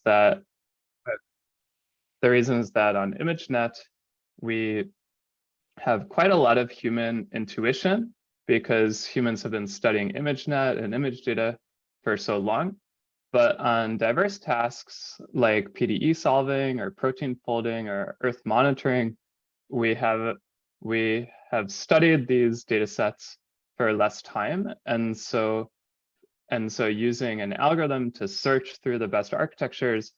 that on ImageNet, we have quite a lot of human intuition because humans have been studying ImageNet and image data for so long. But on diverse tasks like PDE solving or protein folding or Earth monitoring, we have studied these data sets for less time. And so using an algorithm to search through the best architectures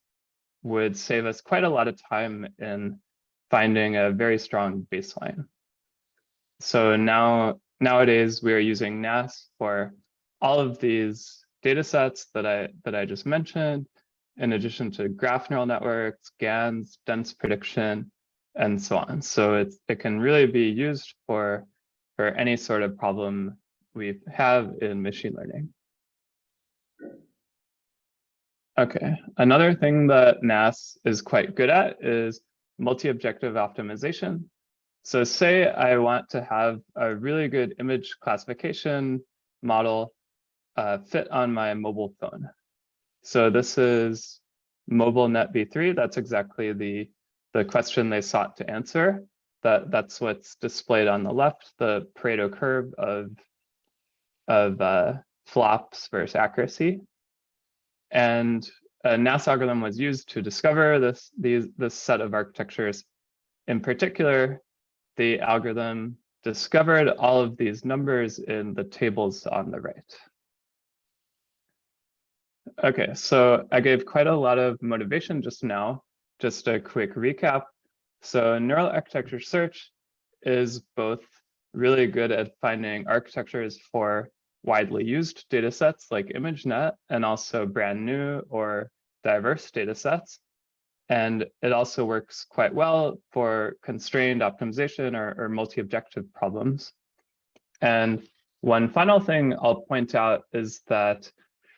would save us quite a lot of time in finding a very strong baseline. So nowadays we are using NAS for all of these data sets that I just mentioned, in addition to graph neural networks, GANs, dense prediction, and so on. So it can really be used for any sort of problem we have in machine learning. Okay, another thing that NAS is quite good at is multi-objective optimization. So say I want to have a really good image classification model fit on my mobile phone. So this is MobileNet v3. That's exactly the question they sought to answer. That's what's displayed on the left, the Pareto curve of flops versus accuracy. And a NAS algorithm was used to discover this set of architectures. In particular, the algorithm discovered all of these numbers in the tables on the right. Okay, so I gave quite a lot of motivation just now. Just a quick recap. So neural architecture search is both really good at finding architectures for widely used data sets like ImageNet, and also brand new or diverse data sets. And it also works quite well for constrained optimization or multi-objective problems. And one final thing I'll point out is that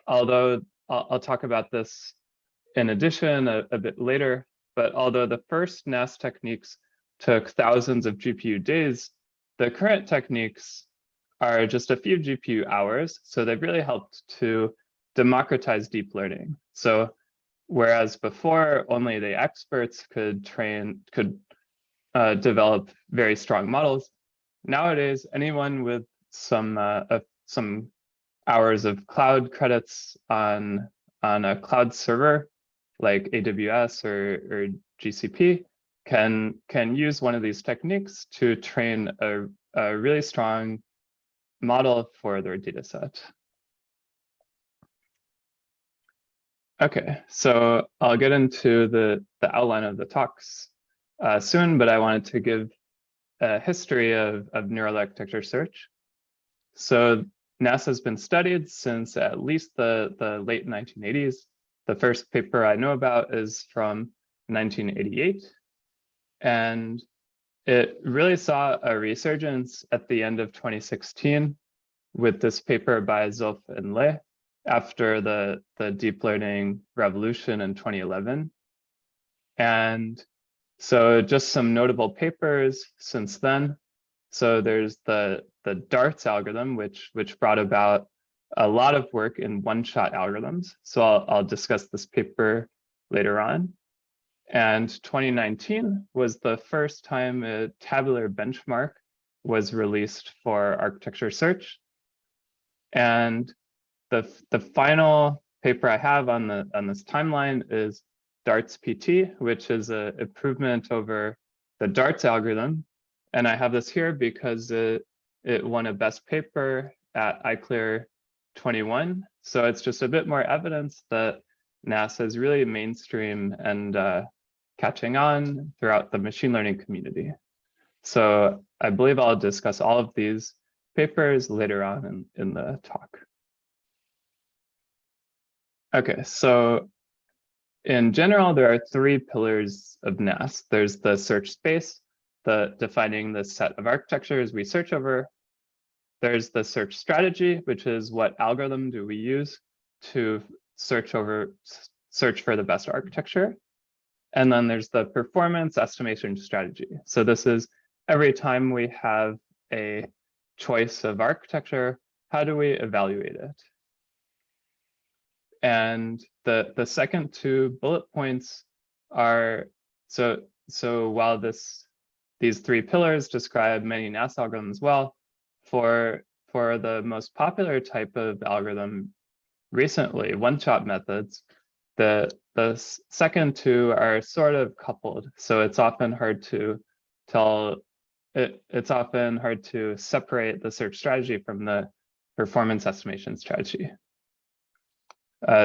although I'll talk about this in addition a bit later, but although the first NAS techniques took thousands of GPU days, the current techniques are just a few GPU hours. So they've really helped to democratize deep learning. So whereas before only the experts could develop very strong models, nowadays anyone with some hours of cloud credits on a cloud server like AWS or GCP can use one of these techniques to train a really strong model for their data set. Okay, so I'll get into the outline of the talks soon, but I wanted to give a history of neural architecture search. So NAS has been studied since at least the late 1980s. The first paper I know about is from 1988. And it really saw a resurgence at the end of 2016 with this paper by Zulf and Lei after the deep learning revolution in 2011. And so just some notable papers since then. So there's the DARTS algorithm, which brought about a lot of work in one-shot algorithms. So I'll discuss this paper later on. And 2019 was the first time a tabular benchmark was released for architecture search. And the final paper I have on this timeline is DARTS PT, which is an improvement over the DARTS algorithm. And I have this here because it won a best paper at iClear 21. So it's just a bit more evidence that NASA is really mainstream and catching on throughout the machine learning community. So I believe I'll discuss all of these papers later on in the talk. Okay, so in general, there are three pillars of NAS. There's the search space, defining the set of architectures we search over. There's the search strategy, which is what algorithm do we use to search for the best architecture. And then there's the performance estimation strategy. So this is every time we have a choice of architecture, how do we evaluate it? And the second two bullet points are, so while these three pillars describe many NAS algorithms well, for the most popular type of algorithm recently, one-shot methods, the second two are sort of coupled. So it's often hard to tell, it's often hard to separate the search strategy from the performance estimation strategy.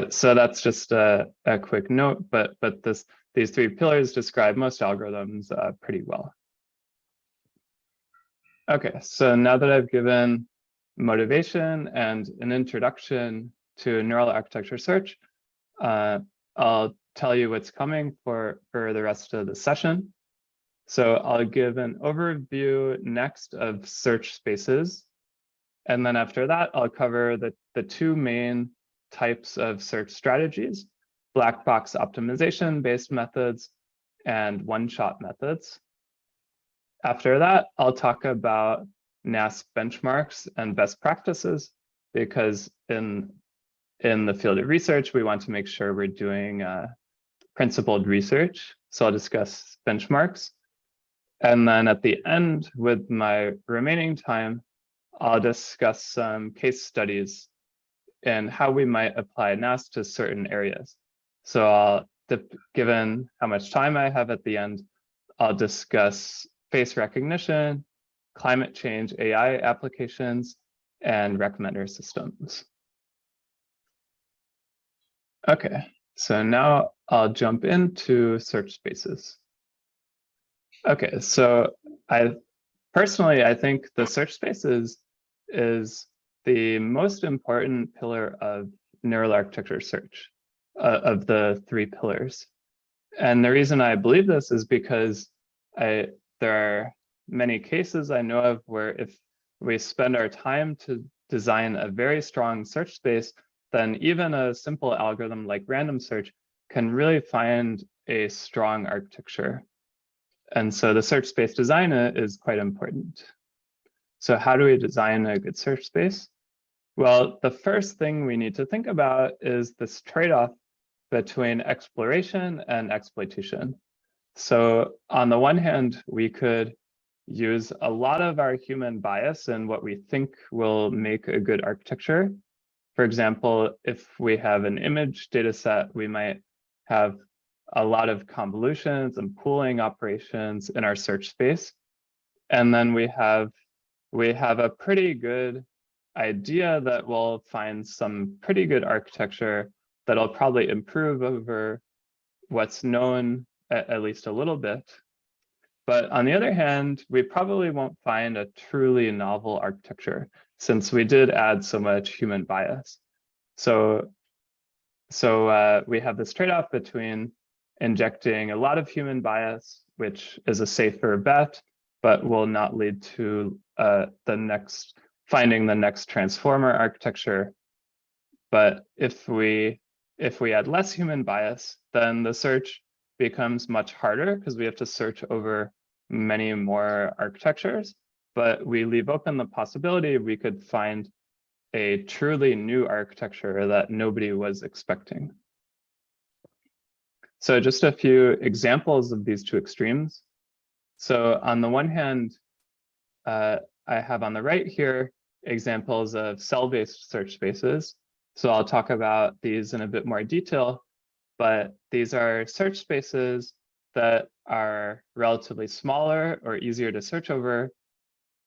So that's just a quick note, but these three pillars describe most algorithms pretty well. Okay, so now that I've given motivation and an introduction to neural architecture search, I'll tell you what's coming for the rest of the session. So I'll give an overview next of search spaces. And then after that, I'll cover the two main types of search strategies: black box optimization based methods and one-shot methods. After that, I'll talk about NAS benchmarks and best practices, because in the field of research, we want to make sure we're doing principled research. So I'll discuss benchmarks. And then at the end, with my remaining time, I'll discuss some case studies and how we might apply NAS to certain areas. So given how much time I have at the end, I'll discuss face recognition, climate change AI applications, and recommender systems. Okay, so now I'll jump into search spaces. Okay, so personally, I think the search spaces is the most important pillar of neural architecture search, of the three pillars. And the reason I believe this is because there are many cases I know of where if we spend our time to design a very strong search space, then even a simple algorithm like random search can really find a strong architecture. And so the search space design is quite important. So how do we design a good search space? Well, the first thing we need to think about is this trade-off between exploration and exploitation. So on the one hand, we could use a lot of our human bias in what we think will make a good architecture. For example, if we have an image data set, we might have a lot of convolutions and pooling operations in our search space. And then we have a pretty good idea that we'll find some pretty good architecture that'll probably improve over what's known at least a little bit. But on the other hand, we probably won't find a truly novel architecture, since we did add so much human bias. So we have this trade-off between injecting a lot of human bias, which is a safer bet, but will not lead to finding the next transformer architecture. But if we add less human bias, then the search becomes much harder because we have to search over many more architectures. But we leave open the possibility we could find a truly new architecture that nobody was expecting. So just a few examples of these two extremes. So on the one hand, I have on the right here examples of cell-based search spaces. So I'll talk about these in a bit more detail, but these are search spaces that are relatively smaller or easier to search over,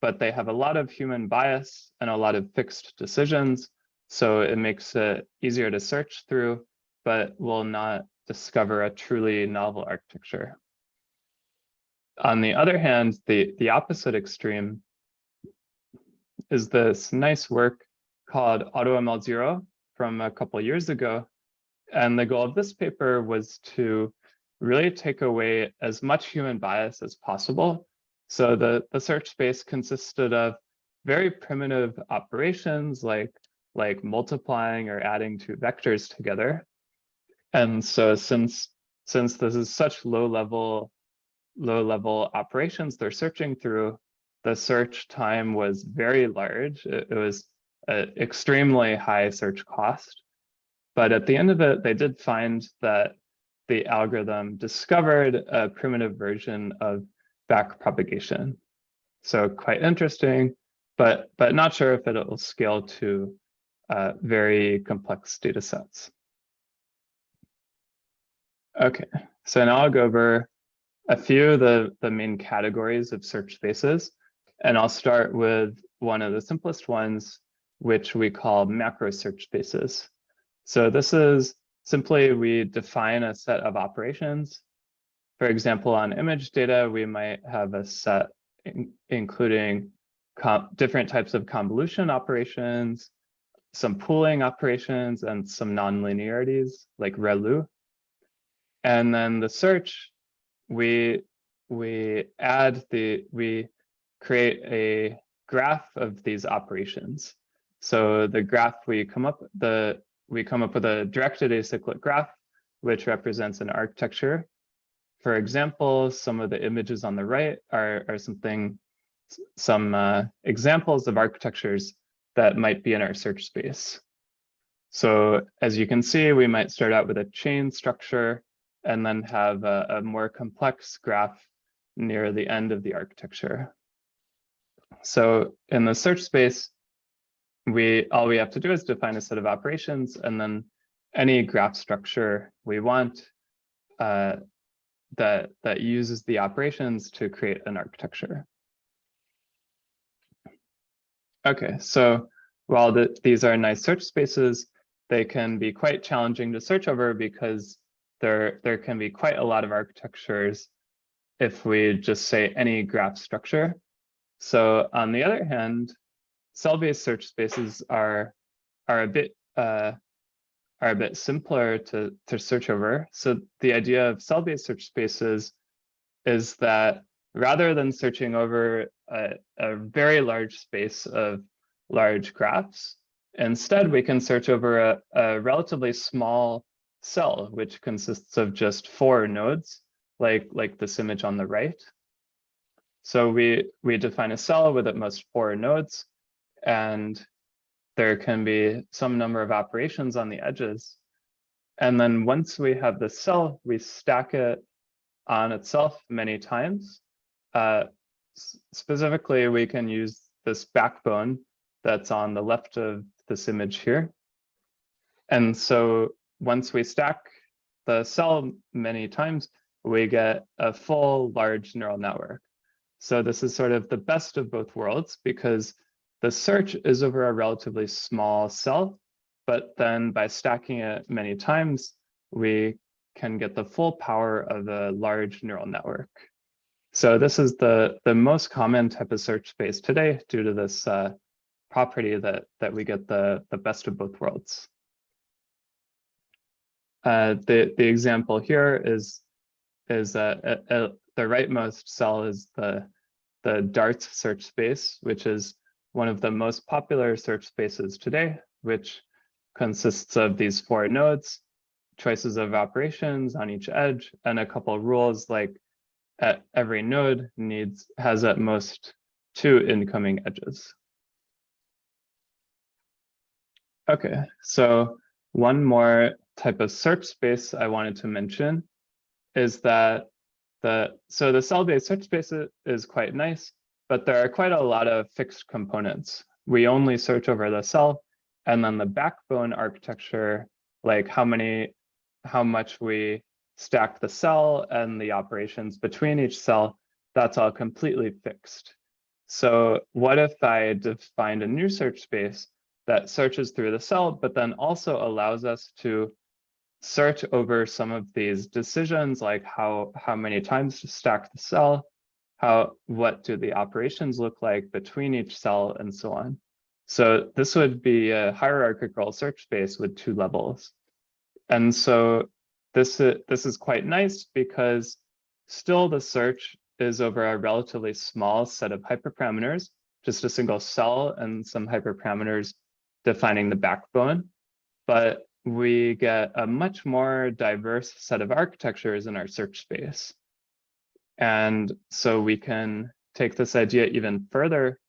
but they have a lot of human bias and a lot of fixed decisions. So it makes it easier to search through, but will not discover a truly novel architecture. On the other hand, the opposite extreme is this nice work called AutoML 0 from a couple years ago. And the goal of this paper was to really take away as much human bias as possible. So the search space consisted of very primitive operations like multiplying or adding two vectors together. And so since this is such low level operations they're searching through, the search time was very large. It was an extremely high search cost. But at the end of it, they did find that the algorithm discovered a primitive version of backpropagation. So quite interesting, but not sure if it will scale to very complex data sets. Okay, so now I'll go over a few of the main categories of search spaces, and I'll start with one of the simplest ones, which we call macro search spaces. So this is simply we define a set of operations. For example, on image data, we might have a set including different types of convolution operations, some pooling operations, and some nonlinearities like ReLU. And then the search, we create a graph of these operations. So the graph we come up with a directed acyclic graph, which represents an architecture. For example, some of the images on the right are some examples of architectures that might be in our search space. So as you can see, we might start out with a chain structure and then have a more complex graph near the end of the architecture. So in the search space, all we have to do is define a set of operations, and then any graph structure we want that uses the operations to create an architecture. Okay, so while these are nice search spaces, they can be quite challenging to search over because there can be quite a lot of architectures if we just say any graph structure. So on the other hand, cell-based search spaces are a bit simpler to search over. So the idea of cell-based search spaces is that rather than searching over a very large space of large graphs, instead we can search over a relatively small cell, which consists of just 4 nodes, like this image on the right. So we define a cell with at most 4 nodes, and there can be some number of operations on the edges. And then once we have the cell, we stack it on itself many times. Specifically, we can use this backbone that's on the left of this image here. And so once we stack the cell many times, we get a full large neural network. So this is sort of the best of both worlds, because the search is over a relatively small cell, but then by stacking it many times, we can get the full power of a large neural network. So this is the most common type of search space today due to this property that we get the best of both worlds. The example here is the rightmost cell is the DARTS search space, which is one of the most popular search spaces today, which consists of these 4 nodes, choices of operations on each edge, and a couple of rules like every node has at most 2 incoming edges. Okay, so one more type of search space I wanted to mention is that the cell-based search space is quite nice, but there are quite a lot of fixed components. We only search over the cell, and then the backbone architecture, like how much we stack the cell and the operations between each cell, that's all completely fixed. So what if I defined a new search space that searches through the cell, but then also allows us to search over some of these decisions, like how many times to stack the cell, what do the operations look like between each cell, and so on. So this would be a hierarchical search space with 2 levels. And so this is quite nice because still the search is over a relatively small set of hyperparameters, just a single cell and some hyperparameters defining the backbone. But we get a much more diverse set of architectures in our search space. And so we can take this idea even further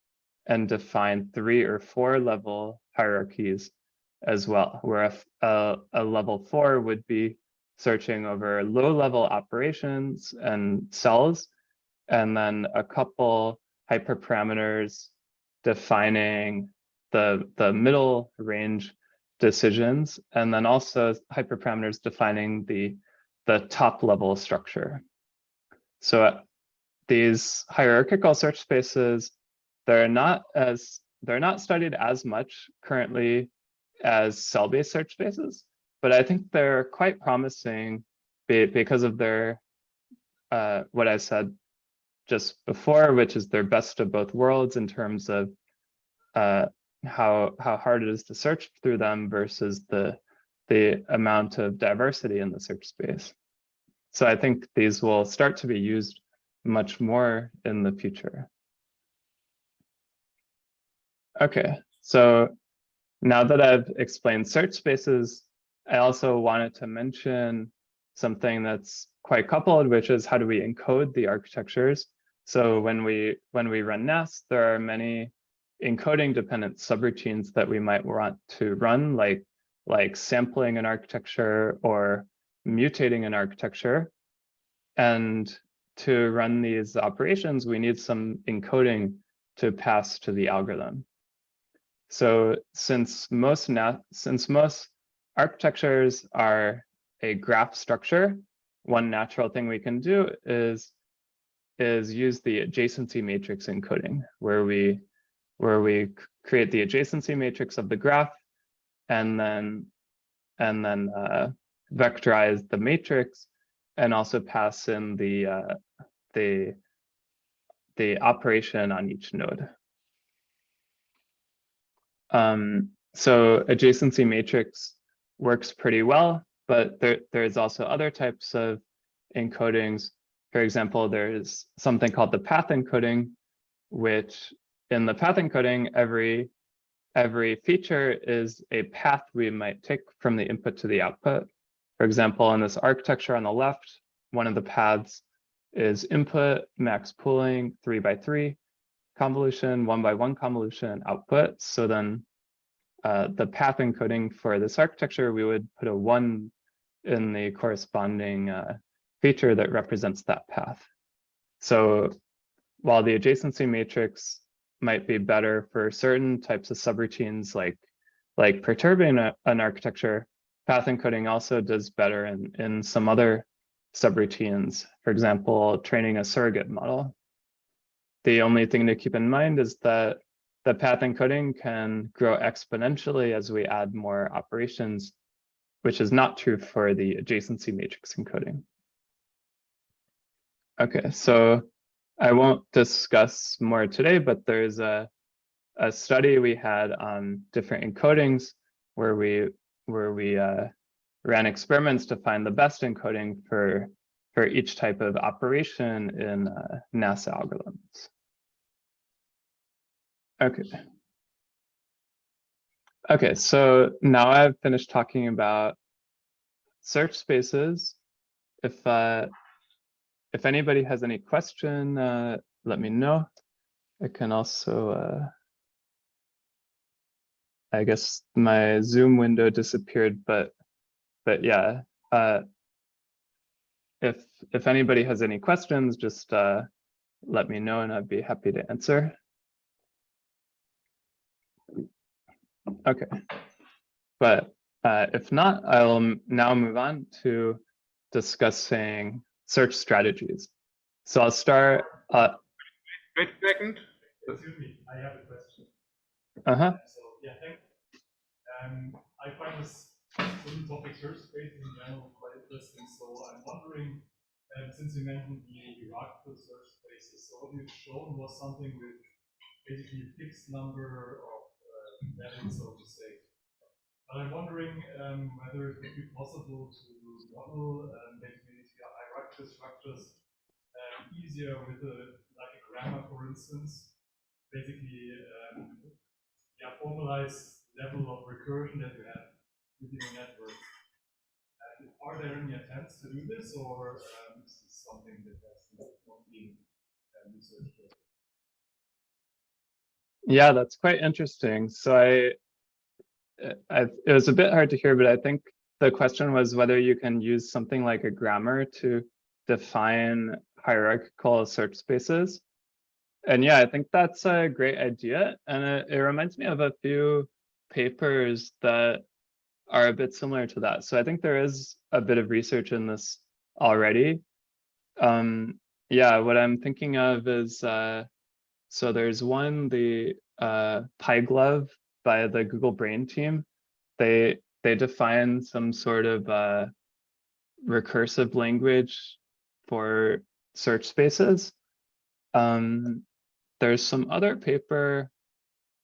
and define 3 or 4 level hierarchies as well, where a level 4 would be searching over low-level operations and cells, and then a couple hyperparameters defining the middle range decisions, and then also hyperparameters defining the top level structure. So these hierarchical search spaces, they're not studied as much currently as cell-based search spaces, but I think they're quite promising because of their what I said just before, which is their best of both worlds in terms of how hard it is to search through them versus the amount of diversity in the search space. So I think these will start to be used much more in the future. Okay, so now that I've explained search spaces, I also wanted to mention something that's quite coupled, which is how do we encode the architectures? So when we run nests, there are many encoding dependent subroutines that we might want to run, like sampling an architecture or mutating an architecture. And to run these operations, we need some encoding to pass to the algorithm. So since most architectures are a graph structure, one natural thing we can do is use the adjacency matrix encoding, where we create the adjacency matrix of the graph and then vectorize the matrix and also pass in the operation on each node. So adjacency matrix works pretty well, but there's also other types of encodings. For example, there's something called the path encoding, which in the path encoding, every feature is a path we might take from the input to the output. For example, in this architecture on the left, one of the paths is input, max pooling, 3x3 convolution, 1x1 convolution, output. So then the path encoding for this architecture, we would put a 1 in the corresponding feature that represents that path. So while the adjacency matrix might be better for certain types of subroutines like perturbing an architecture, path encoding also does better in some other subroutines. For example, training a surrogate model. The only thing to keep in mind is that the path encoding can grow exponentially as we add more operations, which is not true for the adjacency matrix encoding. Okay, so I won't discuss more today, but there's a study we had on different encodings where we ran experiments to find the best encoding for each type of operation in NASA algorithms. Okay. Okay, so now I've finished talking about search spaces. If anybody has any question, let me know. I can also, I guess my Zoom window disappeared, but yeah, if anybody has any questions, just let me know and I'd be happy to answer. Okay, but if not, I'll now move on to discussing search strategies. So I'll start. Wait a second. Excuse me, I have a question. So yeah, thank you. I find this topic search space in general quite interesting. So I'm wondering, since you mentioned the hierarchical search spaces, so what you've shown was something with basically a fixed number of values, so to say. But I'm wondering whether it would be possible to model basically these hierarchical structures easier with like a grammar, for instance. Basically, formalized level of recursion that you have within a network. Are there any attempts to do this, or is this something that has not been researched yet? Yeah, that's quite interesting. So it was a bit hard to hear, but I think the question was whether you can use something like a grammar to define hierarchical search spaces. And yeah, I think that's a great idea. And it reminds me of a few papers that are a bit similar to that. So I think there is a bit of research in this already. Yeah, what I'm thinking of is, so there's one, the PyGlove by the Google Brain team. They define some sort of recursive language for search spaces. There's some other paper,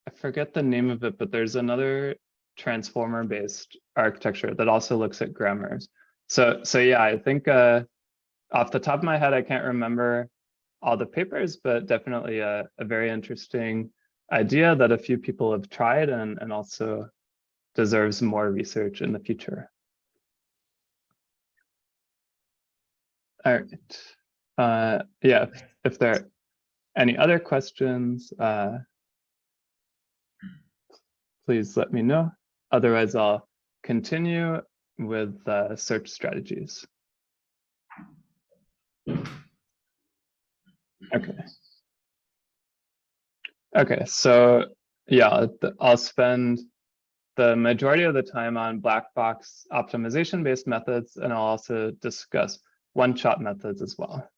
I forget the name of it, but there's another transformer-based architecture that also looks at grammars. So yeah, I think off the top of my head, I can't remember all the papers, but definitely a very interesting idea that a few people have tried and also deserves more research in the future. All right. Yeah, if there are any other questions, please let me know. Otherwise, I'll continue with search strategies. Okay, so yeah, I'll spend the majority of the time on black box optimization-based methods, and I'll also discuss one-shot methods as well.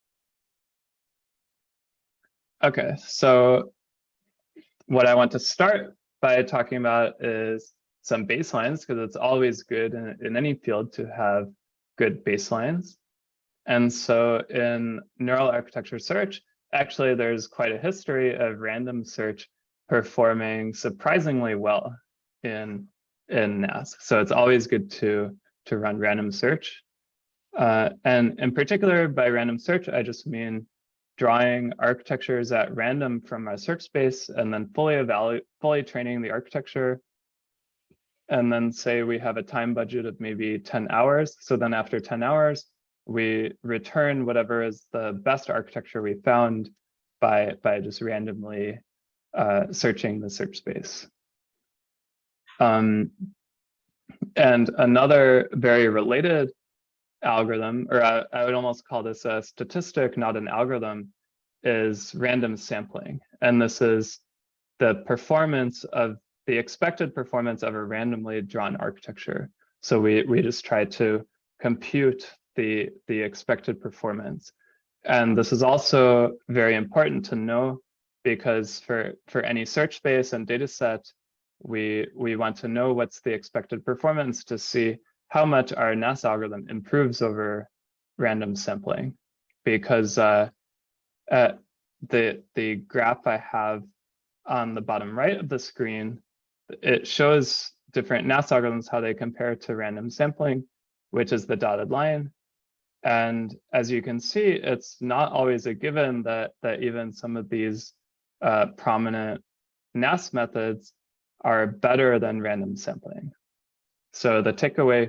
Okay, so what I want to start by talking about is some baselines, because it's always good in any field to have good baselines. And so in neural architecture search, actually, there's quite a history of random search performing surprisingly well in NAS. So it's always good to run random search. And in particular, by random search, I just mean drawing architectures at random from a search space and then fully training the architecture. And then say we have a time budget of maybe 10 hours. So then after 10 hours, we return whatever is the best architecture we found by just randomly searching the search space. And another very related algorithm, or I would almost call this a statistic, not an algorithm, is random sampling. And this is the performance of the expected performance of a randomly drawn architecture. So we just try to compute the expected performance. And this is also very important to know, because for any search space and data set, we want to know what's the expected performance to see how much our NAS algorithm improves over random sampling. Because the graph I have on the bottom right of the screen, it shows different NAS algorithms, how they compare to random sampling, which is the dotted line. And as you can see, it's not always a given that even some of these prominent NAS methods are better than random sampling. So the takeaway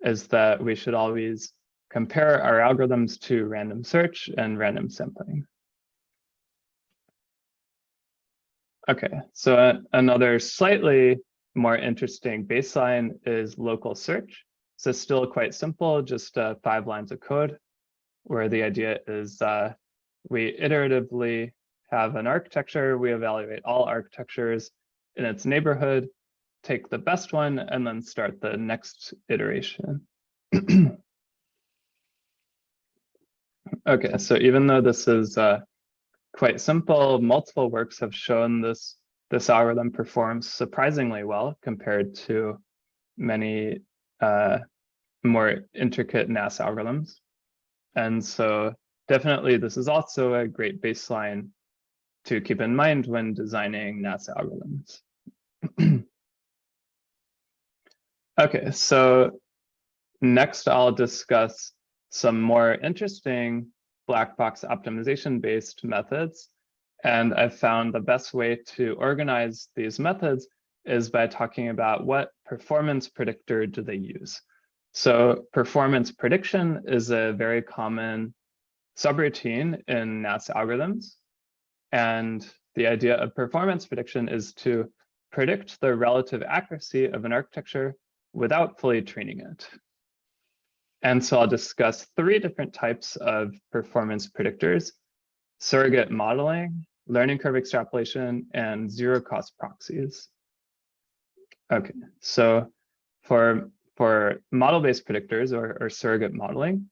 is that we should always compare our algorithms to random search and random sampling. Okay, so another slightly more interesting baseline is local search. So still quite simple, just 5 lines of code, where the idea is we iteratively have an architecture, we evaluate all architectures in its neighborhood, take the best one, and then start the next iteration. Okay, so even though this is quite simple, multiple works have shown this algorithm performs surprisingly well compared to many more intricate NAS algorithms. And so definitely this is also a great baseline to keep in mind when designing NAS algorithms. Okay, so next I'll discuss some more interesting black box optimization based methods. And I've found the best way to organize these methods is by talking about what performance predictor do they use. So performance prediction is a very common subroutine in NAS algorithms. And the idea of performance prediction is to predict the relative accuracy of an architecture without fully training it. And so I'll discuss 3 different types of performance predictors: surrogate modeling, learning curve extrapolation, and zero-cost proxies. Okay, so for model-based predictors or surrogate modeling,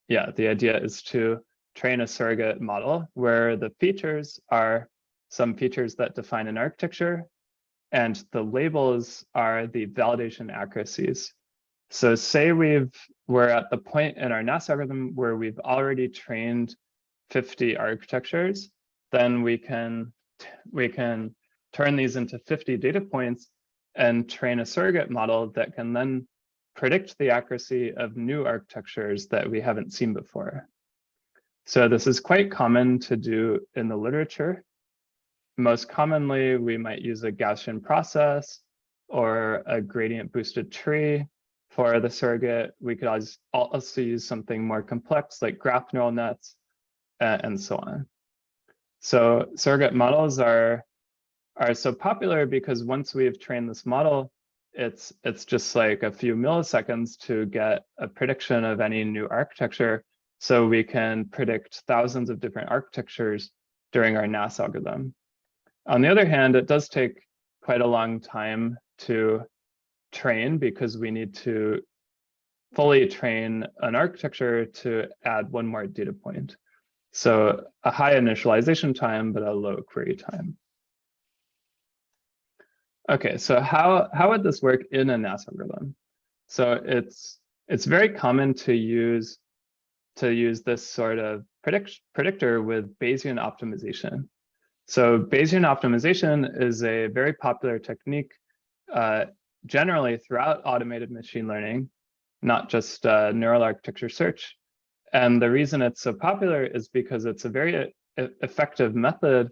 yeah, the idea is to train a surrogate model where the features are some features that define an architecture, and the labels are the validation accuracies. So say we're at the point in our NAS algorithm where we've already trained 50 architectures, then we can turn these into 50 data points and train a surrogate model that can then predict the accuracy of new architectures that we haven't seen before. So this is quite common to do in the literature. Most commonly, we might use a Gaussian process or a gradient boosted tree. For the surrogate, we could also use something more complex like graph neural nets and so on. So surrogate models are so popular because once we've trained this model, it's just like a few milliseconds to get a prediction of any new architecture. So we can predict thousands of different architectures during our NAS algorithm. On the other hand, it does take quite a long time to train because we need to fully train an architecture to add one more data point. So a high initialization time, but a low query time. Okay, so how would this work in a NAS algorithm? So it's very common to use this sort of predictor with Bayesian optimization. So Bayesian optimization is a very popular technique generally throughout automated machine learning, not just neural architecture search. And the reason it's so popular is because it's a very effective method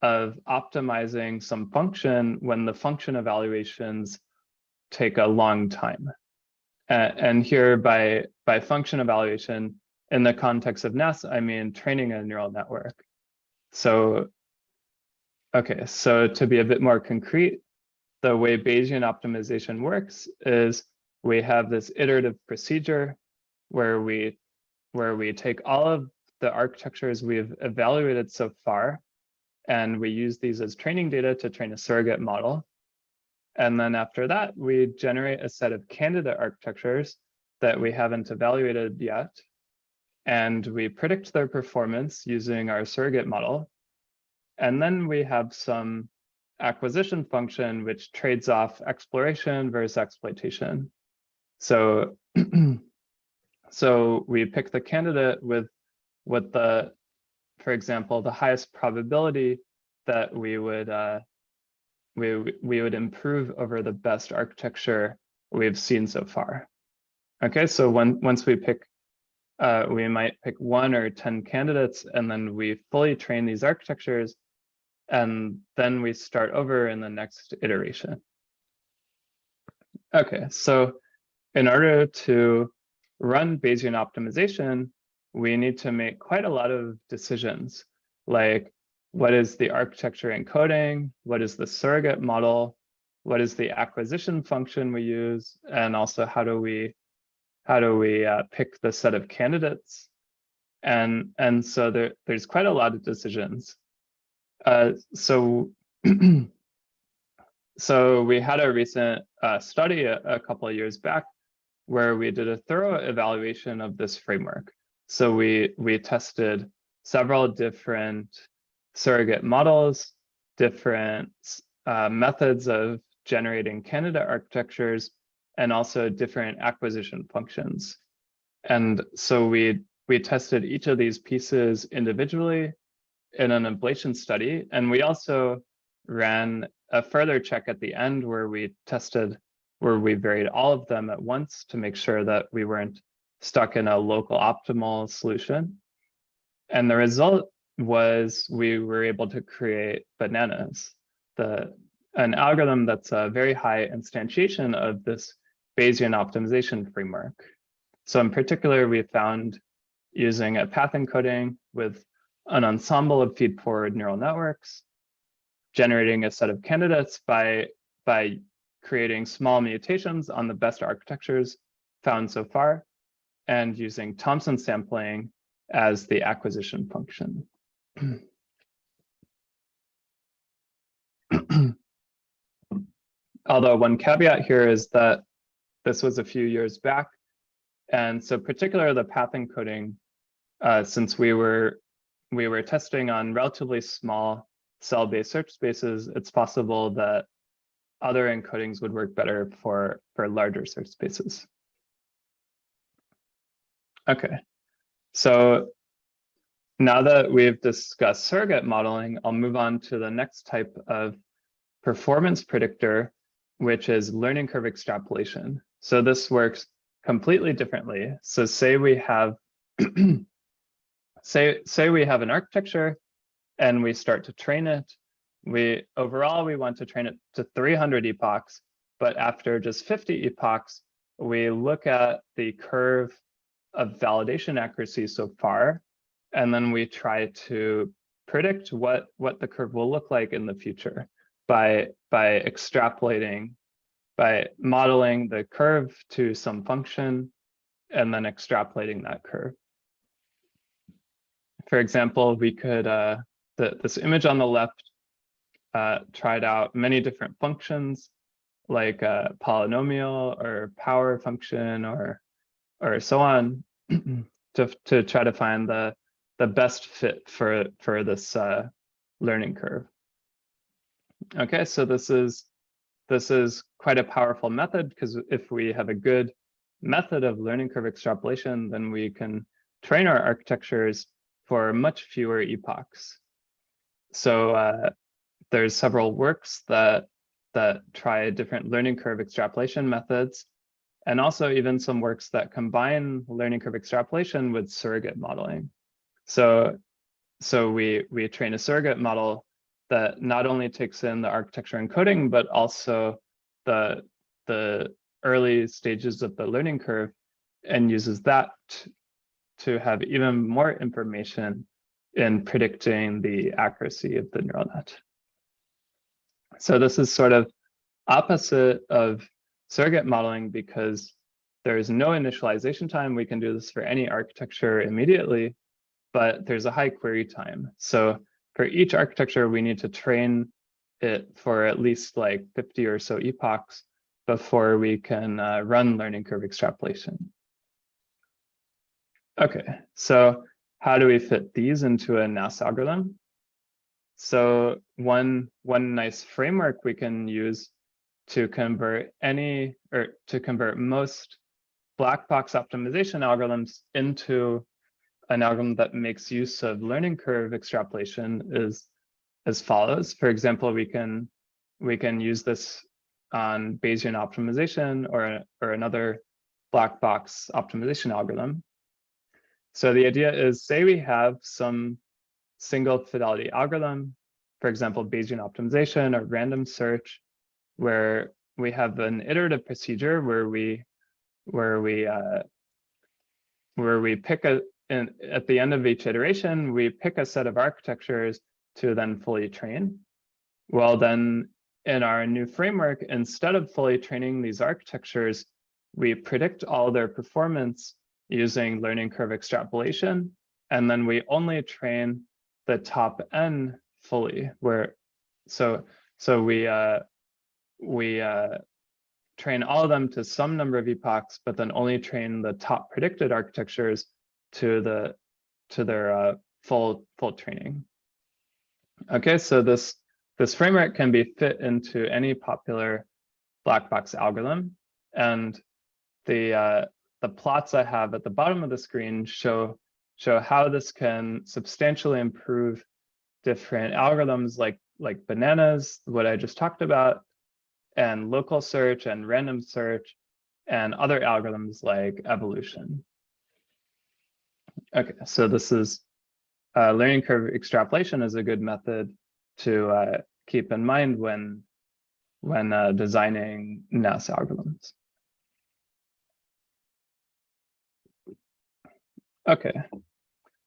of optimizing some function when the function evaluations take a long time. And here by function evaluation, in the context of NAS, I mean training a neural network. So, okay, so to be a bit more concrete, the way Bayesian optimization works is we have this iterative procedure where we take all of the architectures we've evaluated so far, and we use these as training data to train a surrogate model. And then after that, we generate a set of candidate architectures that we haven't evaluated yet. And we predict their performance using our surrogate model. And then we have some acquisition function which trades off exploration versus exploitation. So, so we pick the candidate with what for example, the highest probability that we would improve over the best architecture we've seen so far. Okay, so once we pick, we might pick 1 or 10 candidates, and then we fully train these architectures, and then we start over in the next iteration. Okay, so in order to run Bayesian optimization, we need to make quite a lot of decisions, like what is the architecture encoding, what is the surrogate model, what is the acquisition function we use, and also how do we pick the set of candidates, and so there's quite a lot of decisions. So so we had a recent study a couple of years back where we did a thorough evaluation of this framework. So we tested several different surrogate models, different methods of generating candidate architectures, and also different acquisition functions. And so we tested each of these pieces individually in an ablation study, and we also ran a further check at the end where we varied all of them at once to make sure that we weren't stuck in a local optimal solution. And the result was we were able to create bananas, an algorithm that's a very high instantiation of this Bayesian optimization framework. So in particular, we found using a path encoding with an ensemble of feed-forward neural networks, generating a set of candidates by creating small mutations on the best architectures found so far, and using Thompson sampling as the acquisition function. Although one caveat here is that this was a few years back, and so particularly the path encoding, since we were testing on relatively small cell-based search spaces, it's possible that other encodings would work better for larger search spaces. Okay, so now that we've discussed surrogate modeling, I'll move on to the next type of performance predictor, which is learning curve extrapolation. So this works completely differently. So say we have say we have an architecture and we start to train it. Overall we want to train it to 300 epochs, but after just 50 epochs, we look at the curve of validation accuracy so far, and then we try to predict what the curve will look like in the future by extrapolating, by modeling the curve to some function and then extrapolating that curve. For example, we could, this image on the left tried out many different functions like a polynomial or power function or so on to try to find the best fit for this learning curve. Okay, so this is quite a powerful method, because if we have a good method of learning curve extrapolation, then we can train our architectures for much fewer epochs. So there's several works that try different learning curve extrapolation methods, and also even some works that combine learning curve extrapolation with surrogate modeling. So we train a surrogate model that not only takes in the architecture encoding, but also the early stages of the learning curve, and uses that to have even more information in predicting the accuracy of the neural net. So this is sort of opposite of surrogate modeling, because there is no initialization time. We can do this for any architecture immediately, but there's a high query time. So for each architecture, we need to train it for at least like 50 or so epochs before we can run learning curve extrapolation. Okay, so how do we fit these into a NAS algorithm? So one nice framework we can use to convert most black box optimization algorithms into an algorithm that makes use of learning curve extrapolation is as follows. For example, we can use this on Bayesian optimization or another black box optimization algorithm. So the idea is, say we have some single fidelity algorithm, for example, Bayesian optimization or random search, where we have an iterative procedure where we pick at the end of each iteration, we pick a set of architectures to then fully train. Well, then in our new framework, instead of fully training these architectures, we predict all their performance using learning curve extrapolation, and then we only train the top n fully. So we train all of them to some number of epochs, but then only train the top predicted architectures to their full training. Okay, so this framework can be fit into any popular black box algorithm, and the plots I have at the bottom of the screen show how this can substantially improve different algorithms like bananas, what I just talked about, and local search and random search, and other algorithms like evolution. Okay, so this is learning curve extrapolation is a good method to keep in mind when designing NAS algorithms. Okay,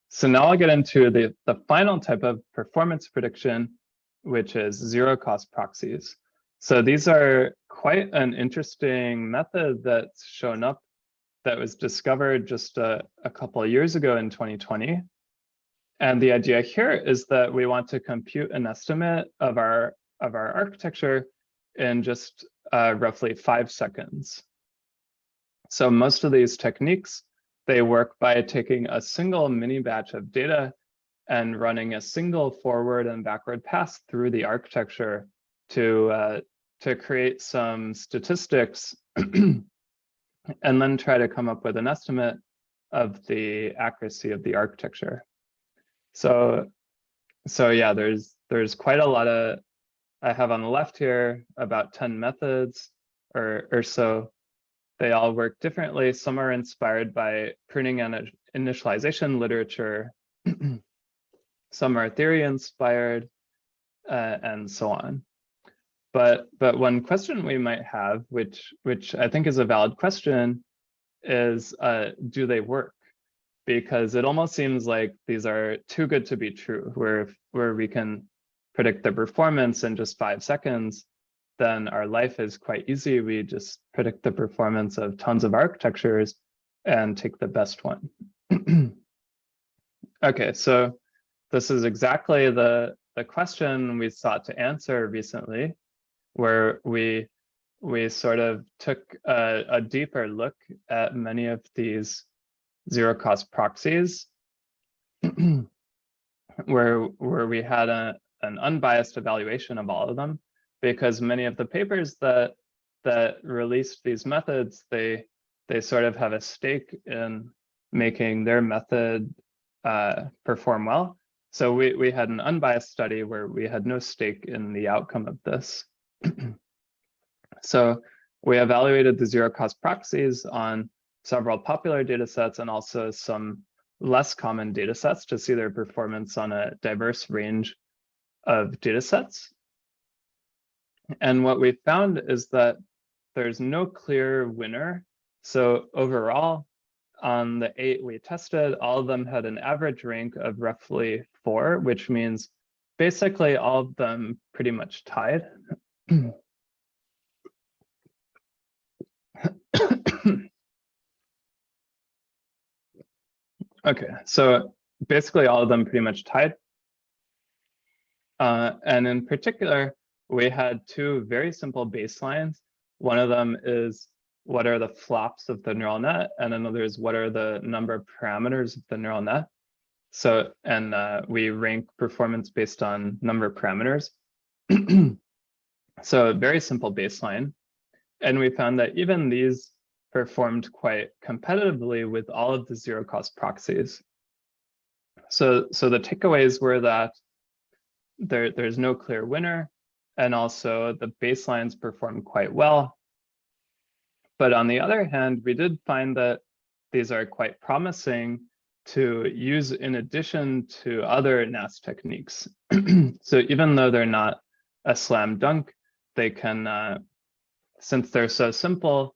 so now I'll get into the final type of performance prediction, which is zero-cost proxies. So these are quite an interesting method that's shown up, that was discovered just a couple of years ago in 2020. And the idea here is that we want to compute an estimate of our architecture in just roughly 5 seconds. So most of these techniques, they work by taking a single mini batch of data and running a single forward and backward pass through the architecture to create some statistics and then try to come up with an estimate of the accuracy of the architecture. So yeah, there's quite a lot of, I have on the left here about 10 methods or so. They all work differently. Some are inspired by pruning and initialization literature. Some are theory inspired, and so on. But one question we might have, which I think is a valid question, is do they work? Because it almost seems like these are too good to be true, where we can predict the performance in just 5 seconds, then our life is quite easy. We just predict the performance of tons of architectures and take the best one. Okay, so this is exactly the question we sought to answer recently, where we sort of took a deeper look at many of these zero-cost proxies, where we had an unbiased evaluation of all of them, because many of the papers that released these methods, they sort of have a stake in making their method perform well. So we had an unbiased study where we had no stake in the outcome of this. So we evaluated the zero-cost proxies on several popular data sets and also some less common data sets to see their performance on a diverse range of data sets. And what we found is that there's no clear winner. So overall, on the 8 we tested, all of them had an average rank of roughly 4, which means basically all of them pretty much tied. Okay, so basically all of them pretty much tied. And in particular, we had 2 very simple baselines. One of them is what are the flops of the neural net, and another is what are the number of parameters of the neural net. So, and we rank performance based on number of parameters. So a very simple baseline. And we found that even these performed quite competitively with all of the zero-cost proxies. So the takeaways were that there's no clear winner, and also the baselines performed quite well. But on the other hand, we did find that these are quite promising to use in addition to other NAS techniques. So even though they're not a slam dunk, they can, since they're so simple,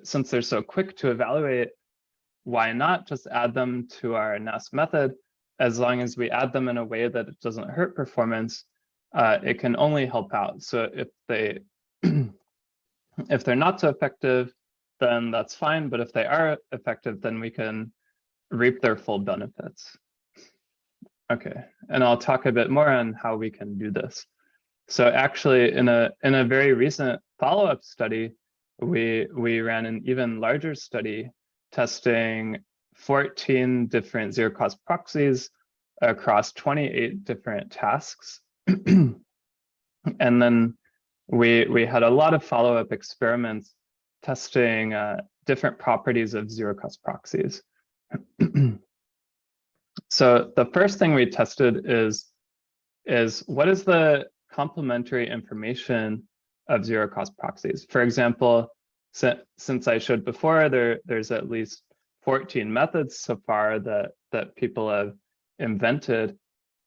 since they're so quick to evaluate, why not just add them to our NAS method? As long as we add them in a way that it doesn't hurt performance, it can only help out. So if they're not so effective, then that's fine. But if they are effective, then we can reap their full benefits. Okay, and I'll talk a bit more on how we can do this. So actually, in a very recent follow-up study, we ran an even larger study testing 14 different zero-cost proxies across 28 different tasks. And then we had a lot of follow-up experiments testing different properties of zero-cost proxies. So the first thing we tested is what is the complementary information of zero-cost proxies? For example, since I showed before, there's at least 14 methods so far that people have invented,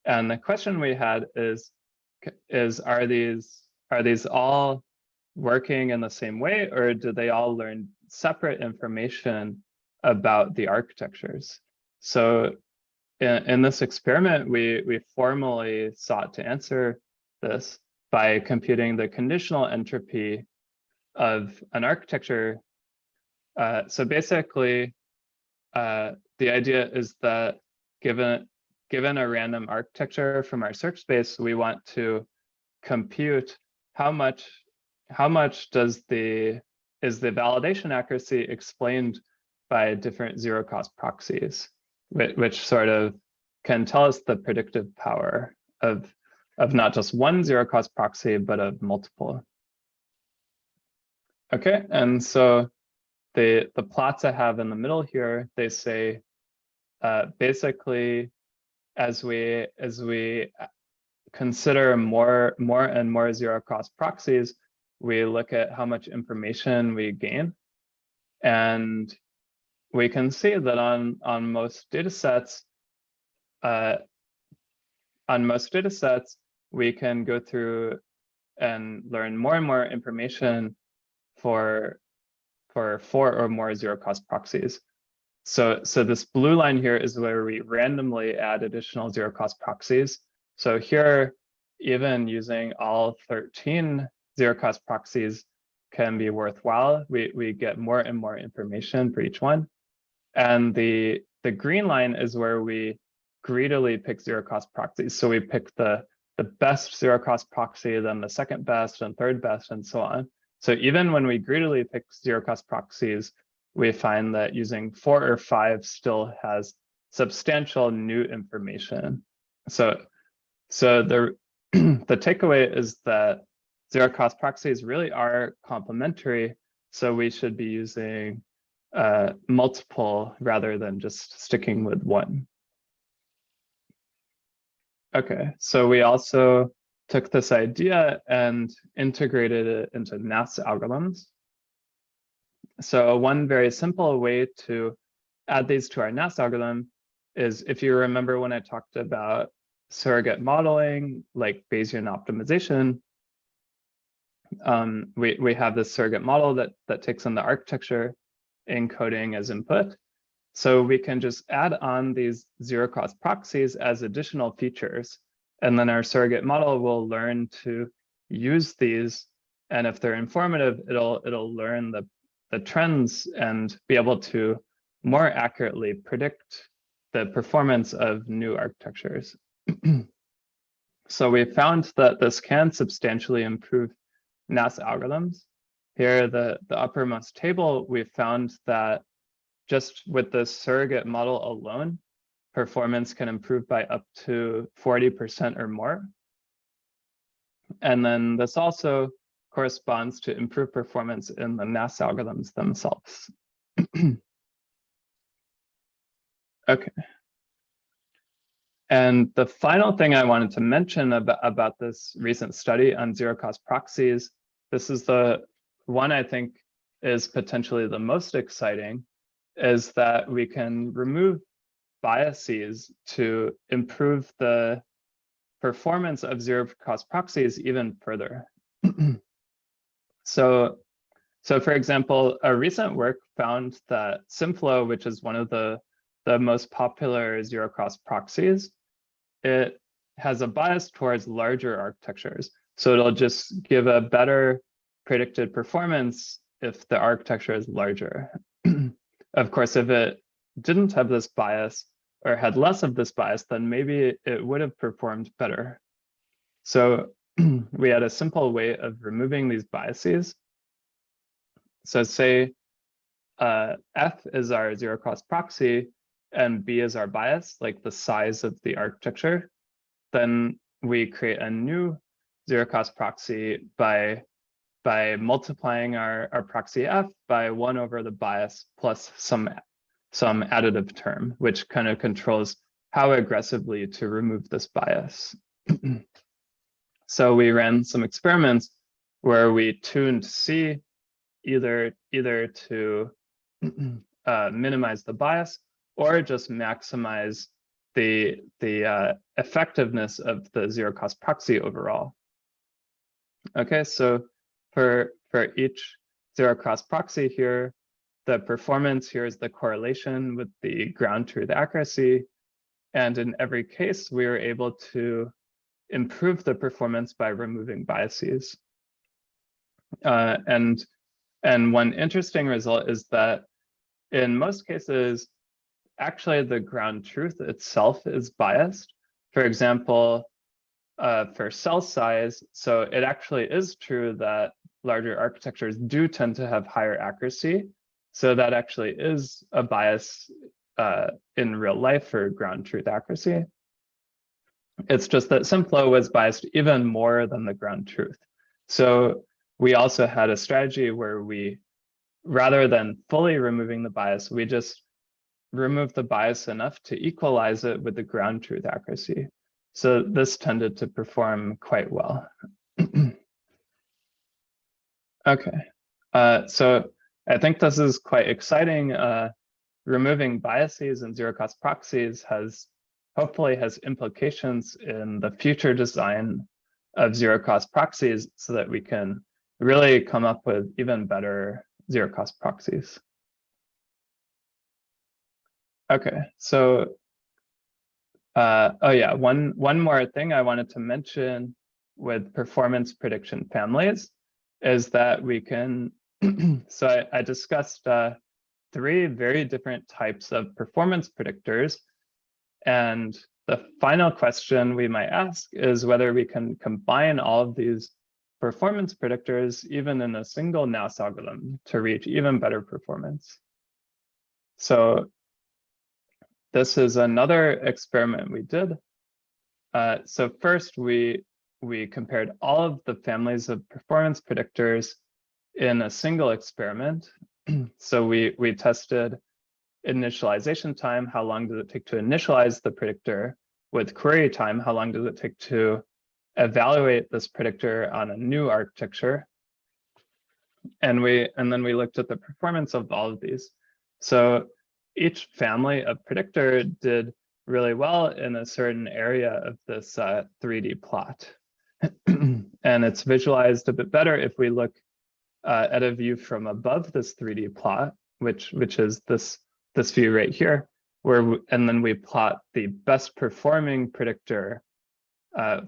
and the question we had is are these all working in the same way, or do they all learn separate information about the architectures? So in this experiment, we formally sought to answer this by computing the conditional entropy of an architecture. So basically, the idea is that given a random architecture from our search space, we want to compute how much is the validation accuracy explained by different zero cost proxies, which sort of can tell us the predictive power of not just one zero cost proxy, but of multiple. Okay, and so the plots I have in the middle here, they say basically as we consider more and more zero cost proxies, we look at how much information we gain, and we can see that on most data sets, we can go through and learn more and more information for 4 or more zero cost proxies. So this blue line here is where we randomly add additional zero cost proxies. So here, even using all 13 zero cost proxies can be worthwhile. We get more and more information for each one. And the green line is where we greedily pick zero cost proxies. So we pick the best zero cost proxy, then the second best and third best, and so on. So even when we greedily pick zero cost proxies, we find that using 4 or 5 still has substantial new information. So the the takeaway is that zero cost proxies really are complementary. So we should be using multiple rather than just sticking with one. Okay, so we also took this idea and integrated it into NAS algorithms. So one very simple way to add these to our NAS algorithm is, if you remember when I talked about surrogate modeling, like Bayesian optimization, we have this surrogate model that takes in the architecture encoding as input. So we can just add on these zero cost proxies as additional features. And then our surrogate model will learn to use these. And if they're informative, it'll learn the trends and be able to more accurately predict the performance of new architectures. So we found that this can substantially improve NAS algorithms. Here, the uppermost table, we found that just with the surrogate model alone, performance can improve by up to 40% or more. And then this also corresponds to improved performance in the NAS algorithms themselves. Okay. And the final thing I wanted to mention about this recent study on zero cost proxies, this is the one I think is potentially the most exciting, is that we can remove biases to improve the performance of zero cost proxies even further. So for example, a recent work found that SimFlow, which is one of the most popular zero cost proxies, it has a bias towards larger architectures. So it'll just give a better predicted performance if the architecture is larger. Of course, if it didn't have this bias or had less of this bias, then maybe it would have performed better. So we had a simple way of removing these biases. So say F is our zero cost proxy and B is our bias, like the size of the architecture. Then we create a new zero cost proxy by multiplying our proxy F by 1 over the bias plus some additive term, which kind of controls how aggressively to remove this bias. So we ran some experiments where we tuned C either to minimize the bias or just maximize the effectiveness of the zero cost proxy overall. Okay, so for each zero cost proxy here, the performance here is the correlation with the ground truth accuracy. And in every case, we were able to improve the performance by removing biases. And one interesting result is that in most cases, actually the ground truth itself is biased. For example, for cell size, so it actually is true that larger architectures do tend to have higher accuracy. So that actually is a bias in real life for ground truth accuracy. It's just that SimFlow was biased even more than the ground truth. So we also had a strategy where we, rather than fully removing the bias, we just removed the bias enough to equalize it with the ground truth accuracy. So this tended to perform quite well. Okay, so I think this is quite exciting. Removing biases in zero-cost proxies hopefully has implications in the future design of zero-cost proxies so that we can really come up with even better zero-cost proxies. Okay, so oh yeah, one more thing I wanted to mention with performance prediction families is that we can, so I discussed 3 very different types of performance predictors. And the final question we might ask is whether we can combine all of these performance predictors even in a single NAS algorithm to reach even better performance. So this is another experiment we did. So first we compared all of the families of performance predictors in a single experiment. So we tested initialization time, how long does it take to initialize the predictor, with query time, how long does it take to evaluate this predictor on a new architecture. And then we looked at the performance of all of these. So each family of predictor did really well in a certain area of this 3D plot. And it's visualized a bit better if we look at a view from above this 3D plot, which is this view right here, and then we plot the best performing predictor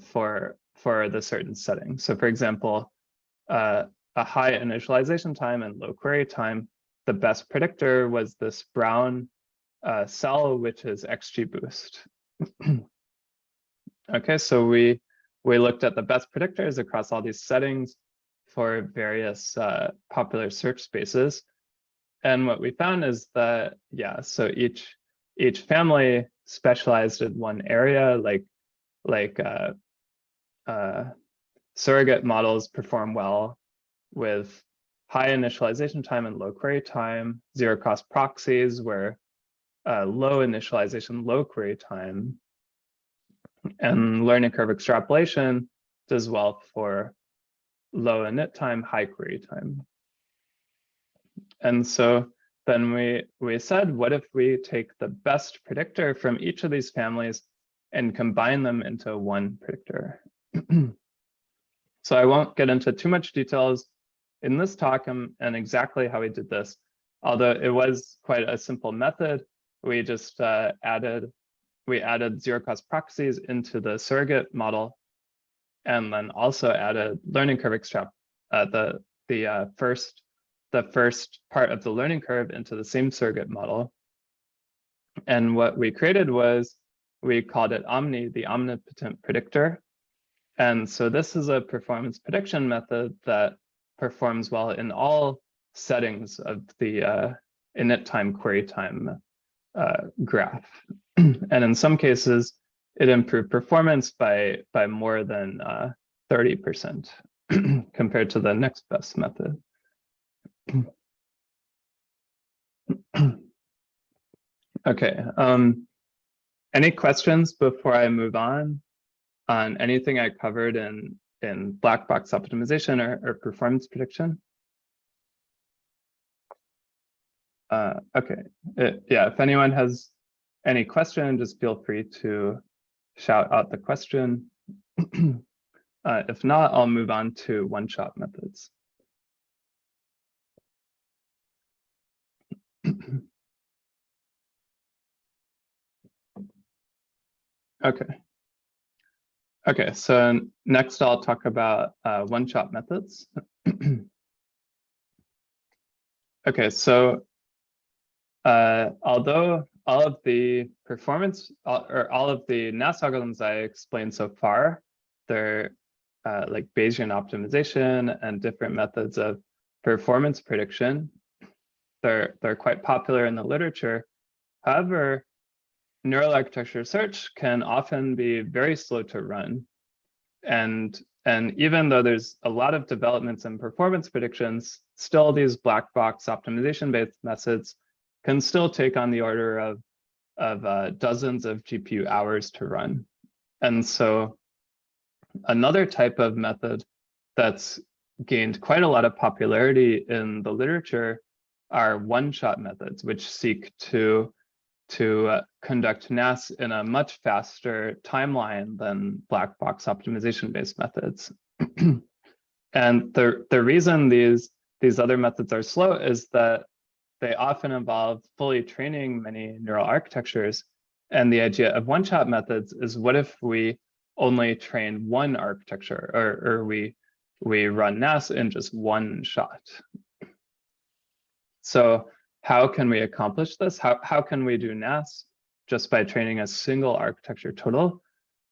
for the certain setting. So for example, a high initialization time and low query time, the best predictor was this brown cell, which is XGBoost. Okay, so we looked at the best predictors across all these settings for various popular search spaces. And what we found is that, yeah, so each family specialized in one area, like surrogate models perform well with high initialization time and low query time, zero cost proxies where low initialization, low query time, and learning curve extrapolation does well for low init time, high query time. And so then we said, what if we take the best predictor from each of these families and combine them into one predictor? So I won't get into too much details in this talk and exactly how we did this, although it was quite a simple method. We just added zero cost proxies into the surrogate model, and then also added learning curve the first part of the learning curve into the same surrogate model. And what we created was, we called it Omni, the omnipotent predictor. And so this is a performance prediction method that performs well in all settings of the init time, query time graph. And in some cases, it improved performance by more than 30% compared to the next best method. Okay, any questions before I move on anything I covered in black box optimization or performance prediction? Okay, yeah, if anyone has any question, just feel free to shout out the question. If not, I'll move on to one-shot methods. Okay. Okay, so next I'll talk about one-shot methods. Okay, so although all of the performance or all of the NAS algorithms I explained so far, they're like Bayesian optimization and different methods of performance prediction. They're quite popular in the literature. However, neural architecture search can often be very slow to run. And even though there's a lot of developments in performance predictions, still these black box optimization-based methods can still take on the order of dozens of GPU hours to run. And so another type of method that's gained quite a lot of popularity in the literature are one-shot methods, which seek to conduct NAS in a much faster timeline than black box optimization-based methods. And the reason these other methods are slow is that they often involve fully training many neural architectures. And the idea of one-shot methods is, what if we only train one architecture, or we run NAS in just one shot? So how can we accomplish this? How can we do NAS just by training a single architecture total?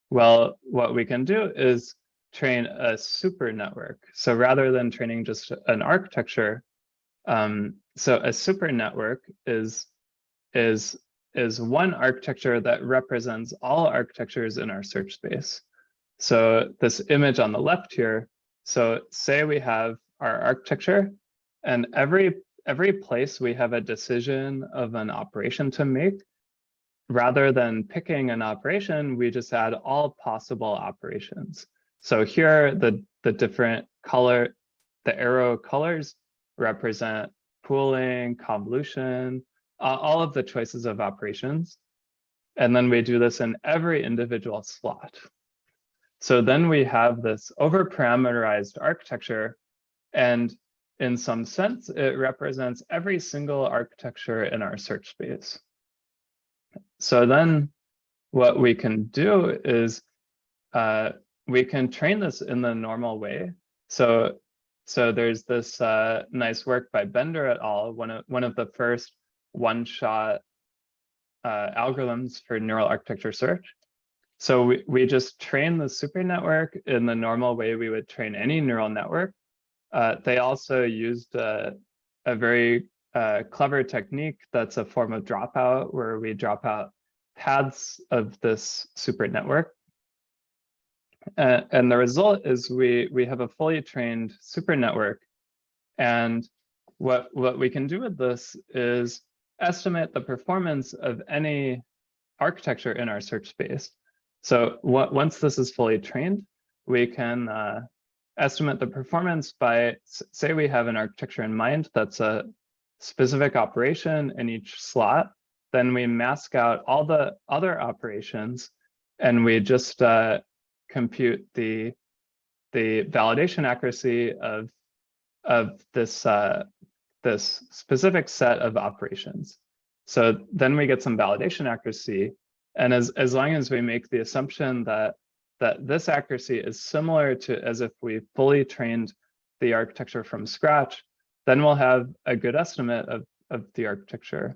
Well, what we can do is train a super network. So rather than training just an architecture, so a super network is one architecture that represents all architectures in our search space. So this image on the left here, so say we have our architecture, and every place we have a decision of an operation to make, rather than picking an operation, we just add all possible operations. So here, the different color, the arrow colors represent pooling, convolution, all of the choices of operations. And then we do this in every individual slot. So then we have this over-parameterized architecture, and in some sense, it represents every single architecture in our search space. So then what we can do is we can train this in the normal way. So there's this nice work by Bender et al., one of the first one-shot algorithms for neural architecture search. So we just train the super network in the normal way we would train any neural network. They also used a very clever technique that's a form of dropout, where we drop out paths of this super network. And the result is we have a fully trained super network. And what we can do with this is estimate the performance of any architecture in our search space. So once this is fully trained, we can estimate the performance by, say we have an architecture in mind that's a specific operation in each slot, then we mask out all the other operations, and we just compute the validation accuracy of this this specific set of operations. So then we get some validation accuracy, and as long as we make the assumption that this accuracy is similar to as if we fully trained the architecture from scratch, then we'll have a good estimate of the architecture.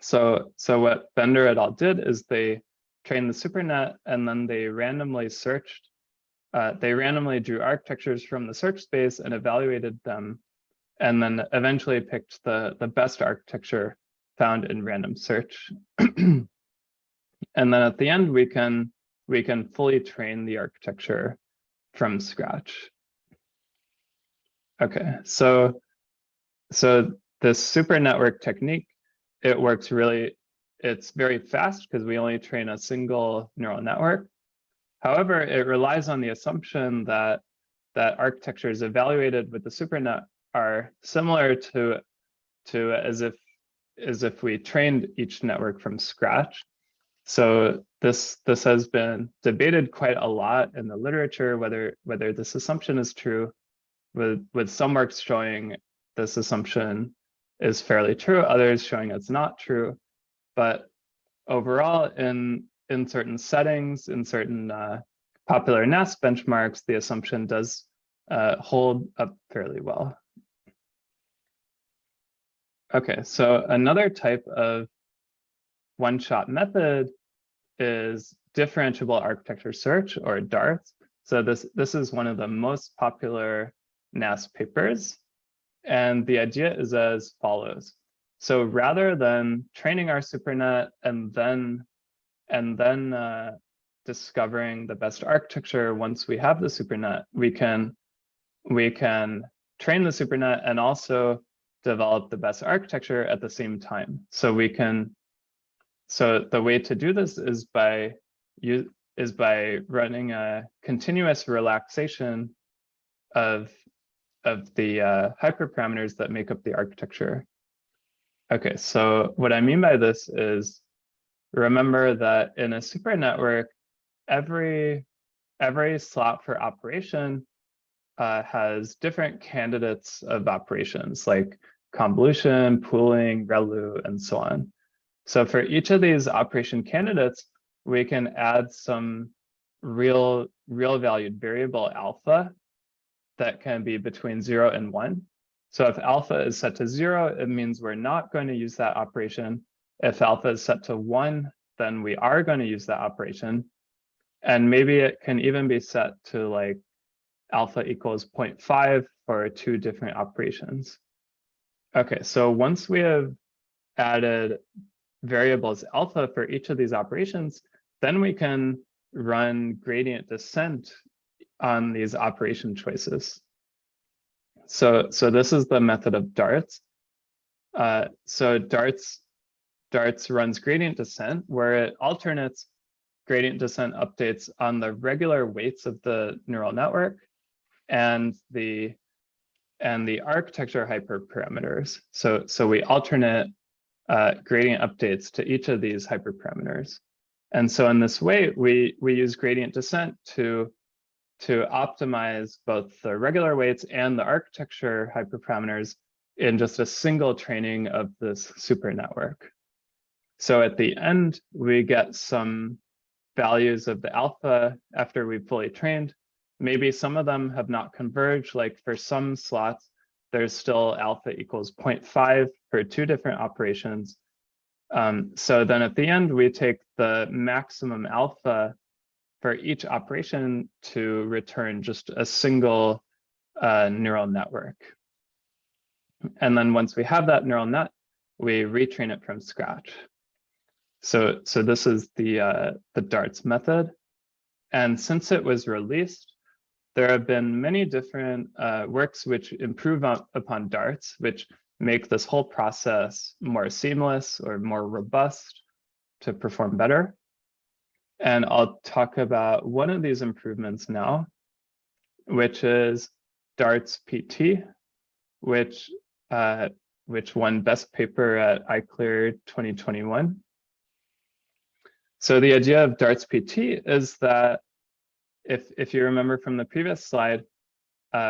So what Bender et al. Did is they trained the supernet, and then they randomly searched. They randomly drew architectures from the search space and evaluated them, and then eventually picked the best architecture found in random search. And then at the end, we can fully train the architecture from scratch. Okay, so this super network technique, it works really, it's very fast because we only train a single neural network. However, it relies on the assumption that architectures evaluated with the supernet are similar to as if we trained each network from scratch. So this has been debated quite a lot in the literature, whether this assumption is true, with some works showing this assumption is fairly true, others showing it's not true. But overall, in in certain settings, in certain popular NAS benchmarks, the assumption does hold up fairly well. Okay, so another type of one-shot method is differentiable architecture search, or DARTS. So this is one of the most popular NAS papers. And the idea is as follows. So rather than training our supernet and then discovering the best architecture once we have the supernet, we can train the supernet and also develop the best architecture at the same time. So the way to do this is by running a continuous relaxation of the hyperparameters that make up the architecture. Okay, so what I mean by this is, remember that in a super network, every slot for operation has different candidates of operations, like convolution, pooling, ReLU, and so on. So for each of these operation candidates, we can add some real valued variable alpha that can be between 0 and 1. So if alpha is set to 0, it means we're not going to use that operation. If alpha is set to 1, then we are going to use that operation. And maybe it can even be set to like alpha equals 0.5 for 2 different operations. Okay, so once we have added variables alpha for each of these operations, then we can run gradient descent on these operation choices. So this is the method of DARTS. So DARTS runs gradient descent, where it alternates gradient descent updates on the regular weights of the neural network and the architecture hyperparameters. So we alternate gradient updates to each of these hyperparameters. And so in this way, we use gradient descent to optimize both the regular weights and the architecture hyperparameters in just a single training of this super network. So at the end, we get some values of the alpha after we've fully trained. Maybe some of them have not converged, like for some slots, there's still alpha equals 0.5 for 2 different operations. So then at the end, we take the maximum alpha for each operation to return just a single neural network. And then once we have that neural net, we retrain it from scratch. So this is the DARTS method. And since it was released, there have been many different works which improve upon DARTS, which make this whole process more seamless or more robust to perform better. And I'll talk about one of these improvements now, which is DARTS PT, which won Best Paper at iClear 2021. So the idea of DARTS PT is that if you remember from the previous slide,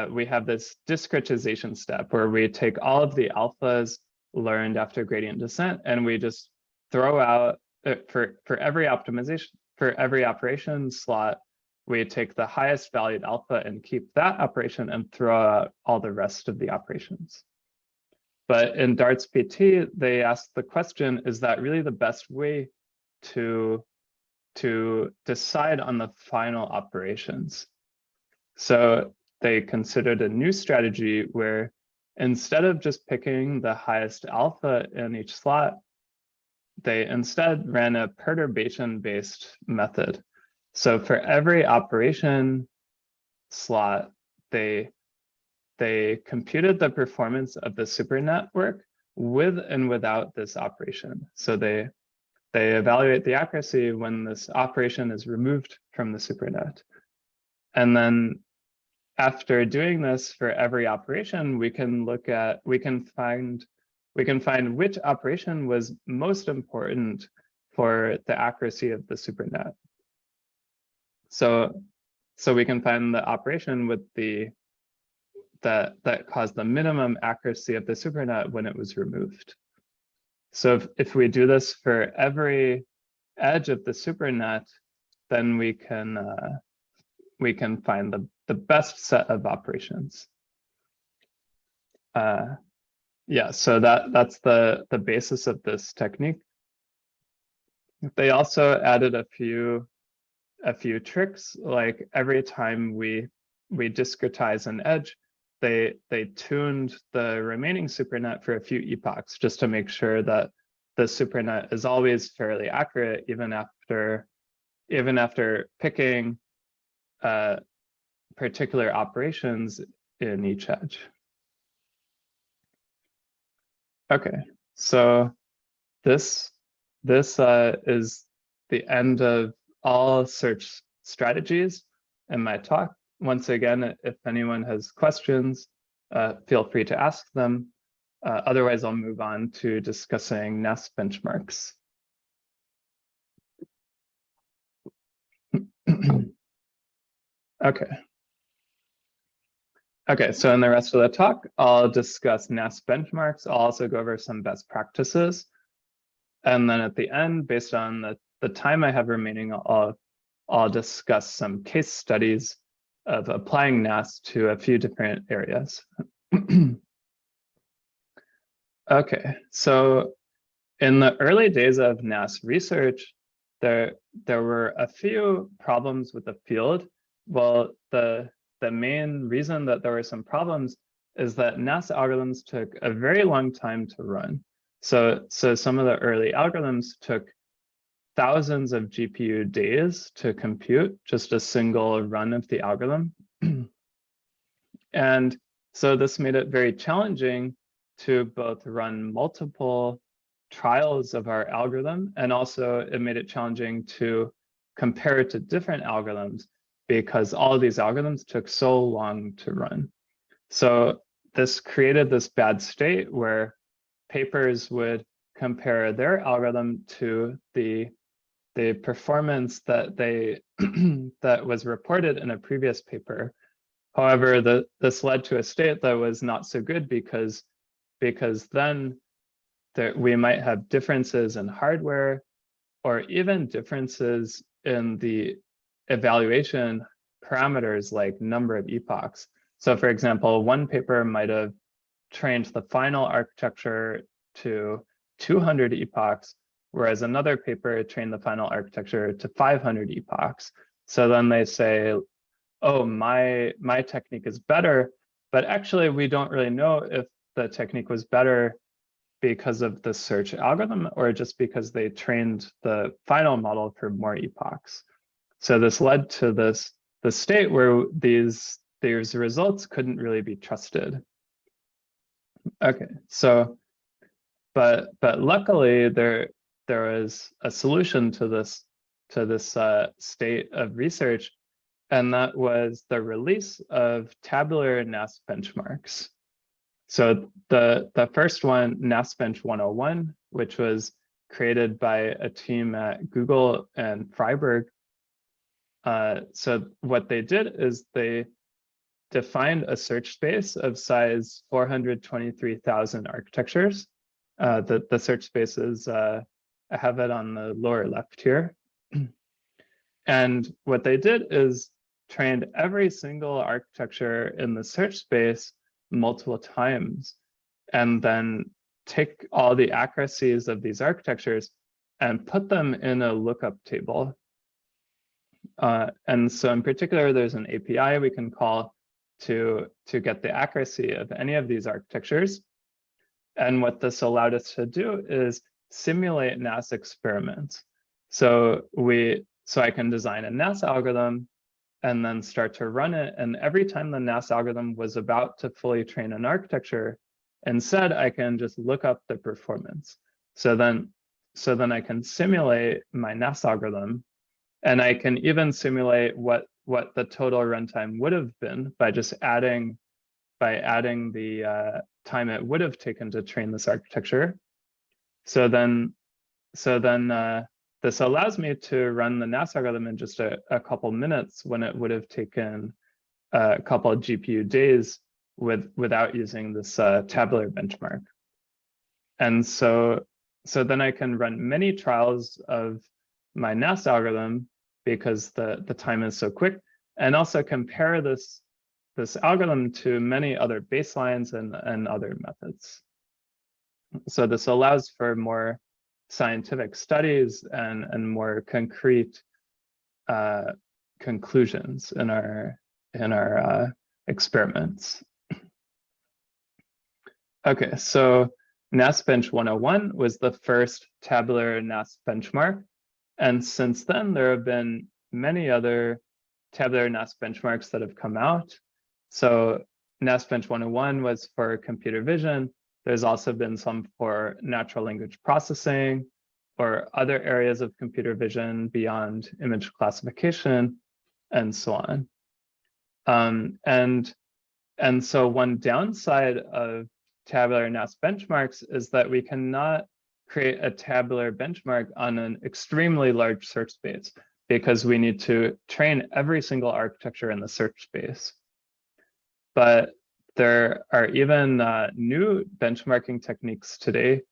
we have this discretization step where we take all of the alphas learned after gradient descent and we just throw out for every optimization, for every operation slot, we take the highest valued alpha and keep that operation and throw out all the rest of the operations. But in DARTS PT, they asked the question, is that really the best way to decide on the final operations? So they considered a new strategy where instead of just picking the highest alpha in each slot, they instead ran a perturbation-based method. So for every operation slot, they computed the performance of the super network with and without this operation. So they evaluate the accuracy when this operation is removed from the supernet. And then after doing this for every operation, we can find which operation was most important for the accuracy of the supernet. So we can find the operation with that caused the minimum accuracy of the supernet when it was removed. So if we do this for every edge of the supernet, then we can find the best set of operations. Yeah, so that's the basis of this technique. They also added a few tricks, like every time we discretize an edge, they tuned the remaining supernet for a few epochs just to make sure that the supernet is always fairly accurate, even after picking particular operations in each edge. Okay, so this is the end of all search strategies in my talk. Once again, if anyone has questions, feel free to ask them. Otherwise, I'll move on to discussing NAS benchmarks. Okay, so in the rest of the talk, I'll discuss NAS benchmarks. I'll also go over some best practices. And then at the end, based on the time I have remaining, I'll discuss some case studies of applying NAS to a few different areas. Okay, so in the early days of NAS research, there were a few problems with the field. Well, the main reason that there were some problems is that NAS algorithms took a very long time to run. So some of the early algorithms took thousands of GPU days to compute just a single run of the algorithm. And so this made it very challenging to both run multiple trials of our algorithm, and also it made it challenging to compare it to different algorithms because all of these algorithms took so long to run. So this created this bad state where papers would compare their algorithm to the performance that that was reported in a previous paper. However, this led to a state that was not so good because then we might have differences in hardware or even differences in the evaluation parameters like number of epochs. So for example, one paper might have trained the final architecture to 200 epochs, whereas another paper trained the final architecture to 500 epochs. So then they say, oh, my technique is better, but actually we don't really know if the technique was better because of the search algorithm or just because they trained the final model for more epochs. So this led to the state where these results couldn't really be trusted. Okay, so but luckily there was a solution to this state of research, and that was the release of tabular NAS benchmarks. So the first one, NASBench 101, which was created by a team at Google and Freiburg. So what they did is they defined a search space of size 423,000 architectures. The search space is, I have it on the lower left here. And what they did is trained every single architecture in the search space multiple times, and then take all the accuracies of these architectures and put them in a lookup table. And so in particular, there's an API we can call to get the accuracy of any of these architectures. And what this allowed us to do is simulate NAS experiments. So I can design a NAS algorithm and then start to run it. And every time the NAS algorithm was about to fully train an architecture, instead I can just look up the performance. So then I can simulate my NAS algorithm, and I can even simulate what the total runtime would have been by just adding the time it would have taken to train this architecture. So then this allows me to run the NAS algorithm in just a couple minutes when it would have taken a couple of GPU days without using this tabular benchmark. And so then I can run many trials of my NAS algorithm because the time is so quick, and also compare this algorithm to many other baselines and other methods. So this allows for more scientific studies and more concrete conclusions in our experiments. Okay, so NASBench 101 was the first tabular NAS benchmark. And since then, there have been many other tabular NAS benchmarks that have come out. So NASBench 101 was for computer vision. There's also been some for natural language processing or other areas of computer vision beyond image classification, and so on. And so one downside of tabular NAS benchmarks is that we cannot create a tabular benchmark on an extremely large search space because we need to train every single architecture in the search space. But there are even new benchmarking techniques today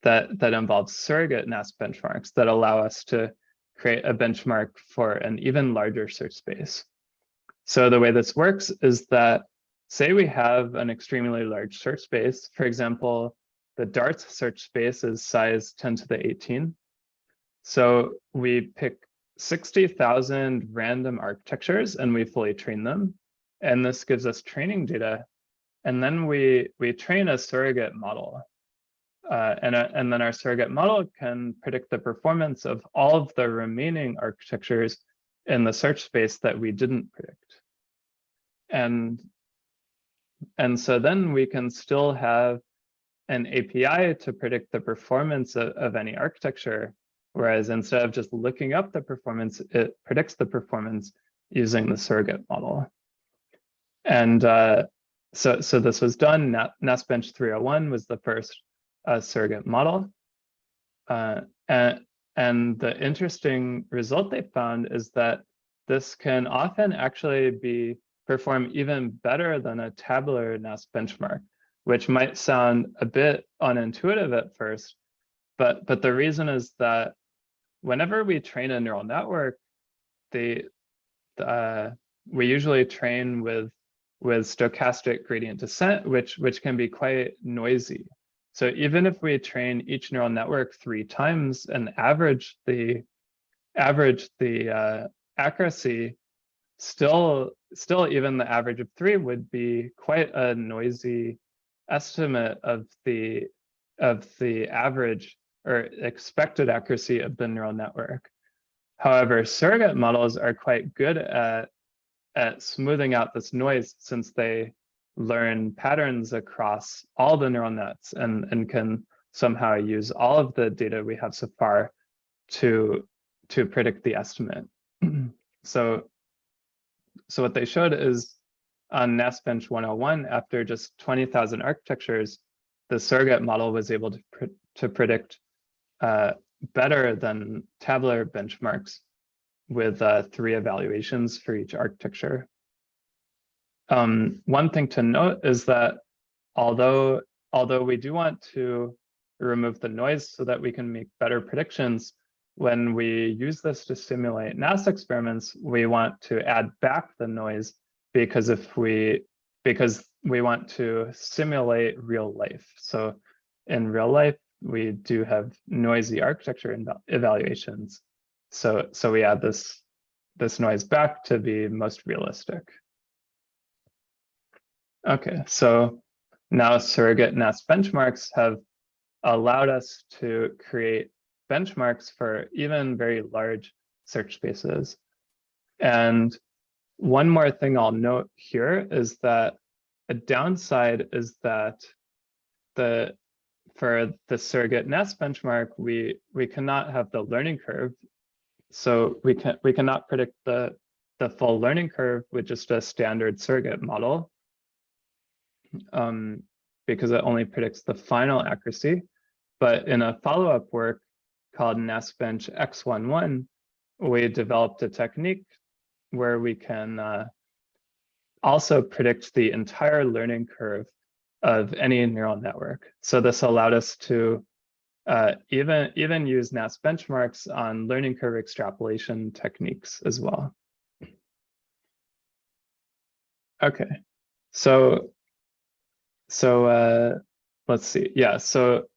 that involve surrogate NAS benchmarks that allow us to create a benchmark for an even larger search space. So the way this works is that, say we have an extremely large search space. For example, the darts search space is size 10 to the 18. So we pick 60,000 random architectures and we fully train them. And this gives us training data. And then we train a surrogate model. And then our surrogate model can predict the performance of all of the remaining architectures in the search space that we didn't predict. And so then we can still have an API to predict the performance of any architecture, whereas instead of just looking up the performance, it predicts the performance using the surrogate model. And so this was done. NASBench 301 was the first surrogate model. And the interesting result they found is that this can often actually perform even better than a tabular NAS benchmark, which might sound a bit unintuitive at first, but the reason is that whenever we train a neural network, we usually train with stochastic gradient descent, which can be quite noisy. So even if we train each neural network 3 times and average the accuracy, still even the average of 3 would be quite a noisy estimate of the average or expected accuracy of the neural network. However, surrogate models are quite good at smoothing out this noise, since they learn patterns across all the neural nets and can somehow use all of the data we have so far to predict the estimate. So what they showed is on NASBench 101, after just 20,000 architectures, the surrogate model was able to predict better than tabular benchmarks with 3 evaluations for each architecture. One thing to note is that although we do want to remove the noise so that we can make better predictions, when we use this to simulate NAS experiments, we want to add back the noise because we want to simulate real life. So in real life, we do have noisy architecture evaluations. So we add this noise back to be most realistic. Okay, so now surrogate NAS benchmarks have allowed us to create benchmarks for even very large search spaces. And one more thing I'll note here is that a downside is that for the surrogate NAS benchmark, we cannot have the learning curve. So we cannot predict the full learning curve with just a standard surrogate model, because it only predicts the final accuracy. But in a follow-up work called NASBench X11, we developed a technique where we can also predict the entire learning curve of any neural network. So this allowed us to even use NAS benchmarks on learning curve extrapolation techniques as well. Okay, so let's see. Yeah, so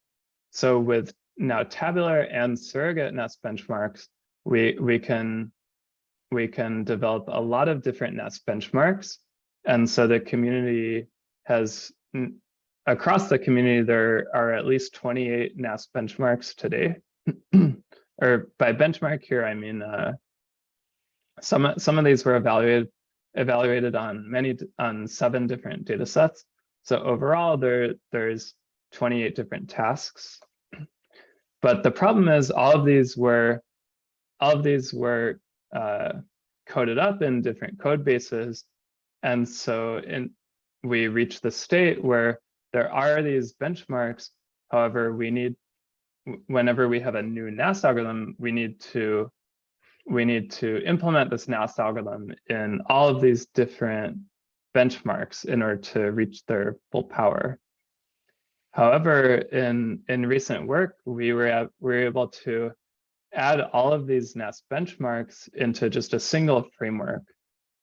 with now tabular and surrogate NAS benchmarks, we can develop a lot of different NAS benchmarks, and so the community has across the community there are at least 28 NAS benchmarks today. Or by benchmark here I mean some of these were evaluated on 7 different data sets. So overall there's 28 different tasks. But the problem is all of these were coded up in different code bases. And so we reach the state where there are these benchmarks. However, whenever we have a new NAS algorithm, we need to implement this NAS algorithm in all of these different benchmarks in order to reach their full power. However, in recent work, we were able to add all of these NAS benchmarks into just a single framework.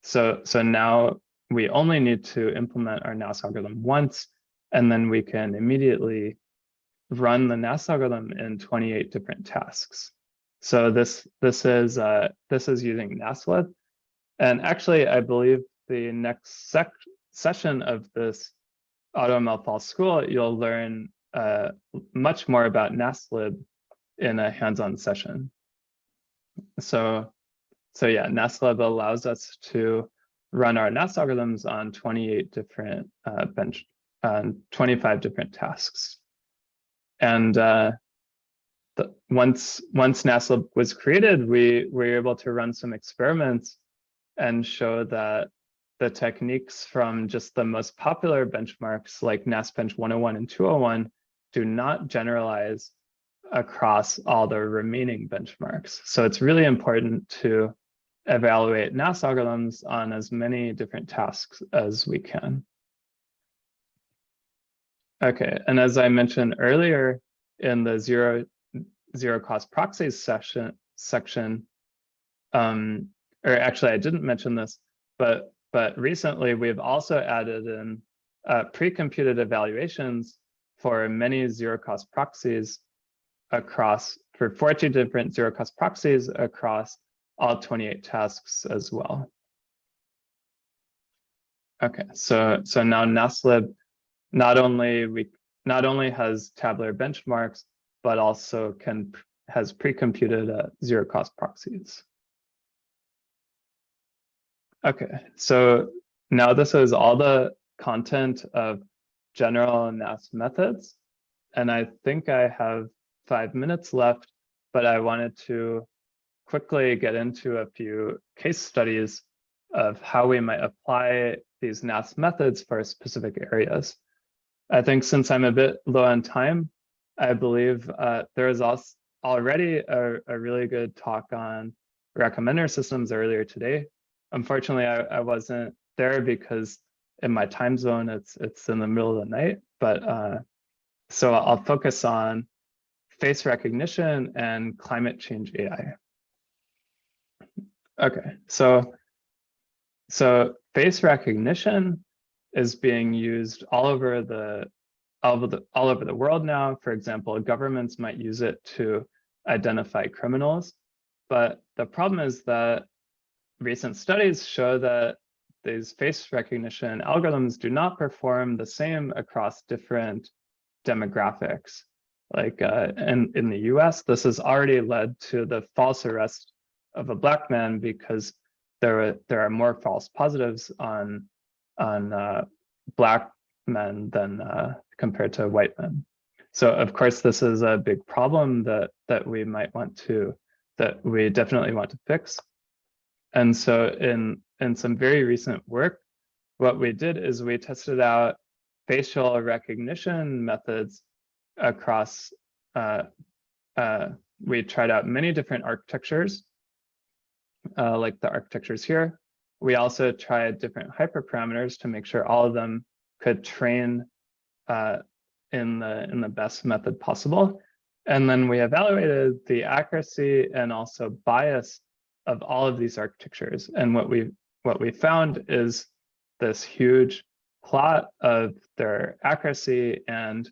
So now we only need to implement our NAS algorithm once, and then we can immediately run the NAS algorithm in 28 different tasks. So this is using NASLib, and actually I believe the next session of this AutoML Fall School you'll learn much more about NASLib in a hands-on session. So yeah, NASLib allows us to run our NAS algorithms on 28 different 25 different tasks. And once NASLib was created, we were able to run some experiments and show that the techniques from just the most popular benchmarks like NASBench 101 and 201 do not generalize across all the remaining benchmarks. So it's really important to evaluate NAS algorithms on as many different tasks as we can. Okay, and as I mentioned earlier in the zero cost proxies section, or actually I didn't mention this, but recently we've also added in pre-computed evaluations for many zero cost proxies for 40 different zero cost proxies across all 28 tasks as well. Okay, so now NASLib not only has tabular benchmarks, but also has pre-computed zero cost proxies. Okay, so now this is all the content of general NAS methods, and I think I have 5 minutes left, but I wanted to quickly get into a few case studies of how we might apply these NAS methods for specific areas. I think since I'm a bit low on time, I believe there is also already a really good talk on recommender systems earlier today. Unfortunately, I wasn't there because in my time zone, it's in the middle of the night, but so I'll focus on face recognition and climate change AI. Okay, so face recognition is being used all over the world now. For example, governments might use it to identify criminals, but the problem is that recent studies show that these face recognition algorithms do not perform the same across different demographics. Like in the US, this has already led to the false arrest of a Black man because there are more false positives on Black men than compared to white men. So of course, this is a big problem that we definitely want to fix. And so in some very recent work, what we did is we tested out facial recognition methods across, we tried out many different architectures, like the architectures here. We also tried different hyperparameters to make sure all of them could train in the best method possible. And then we evaluated the accuracy and also bias of all of these architectures. And what we found is this huge plot of their accuracy and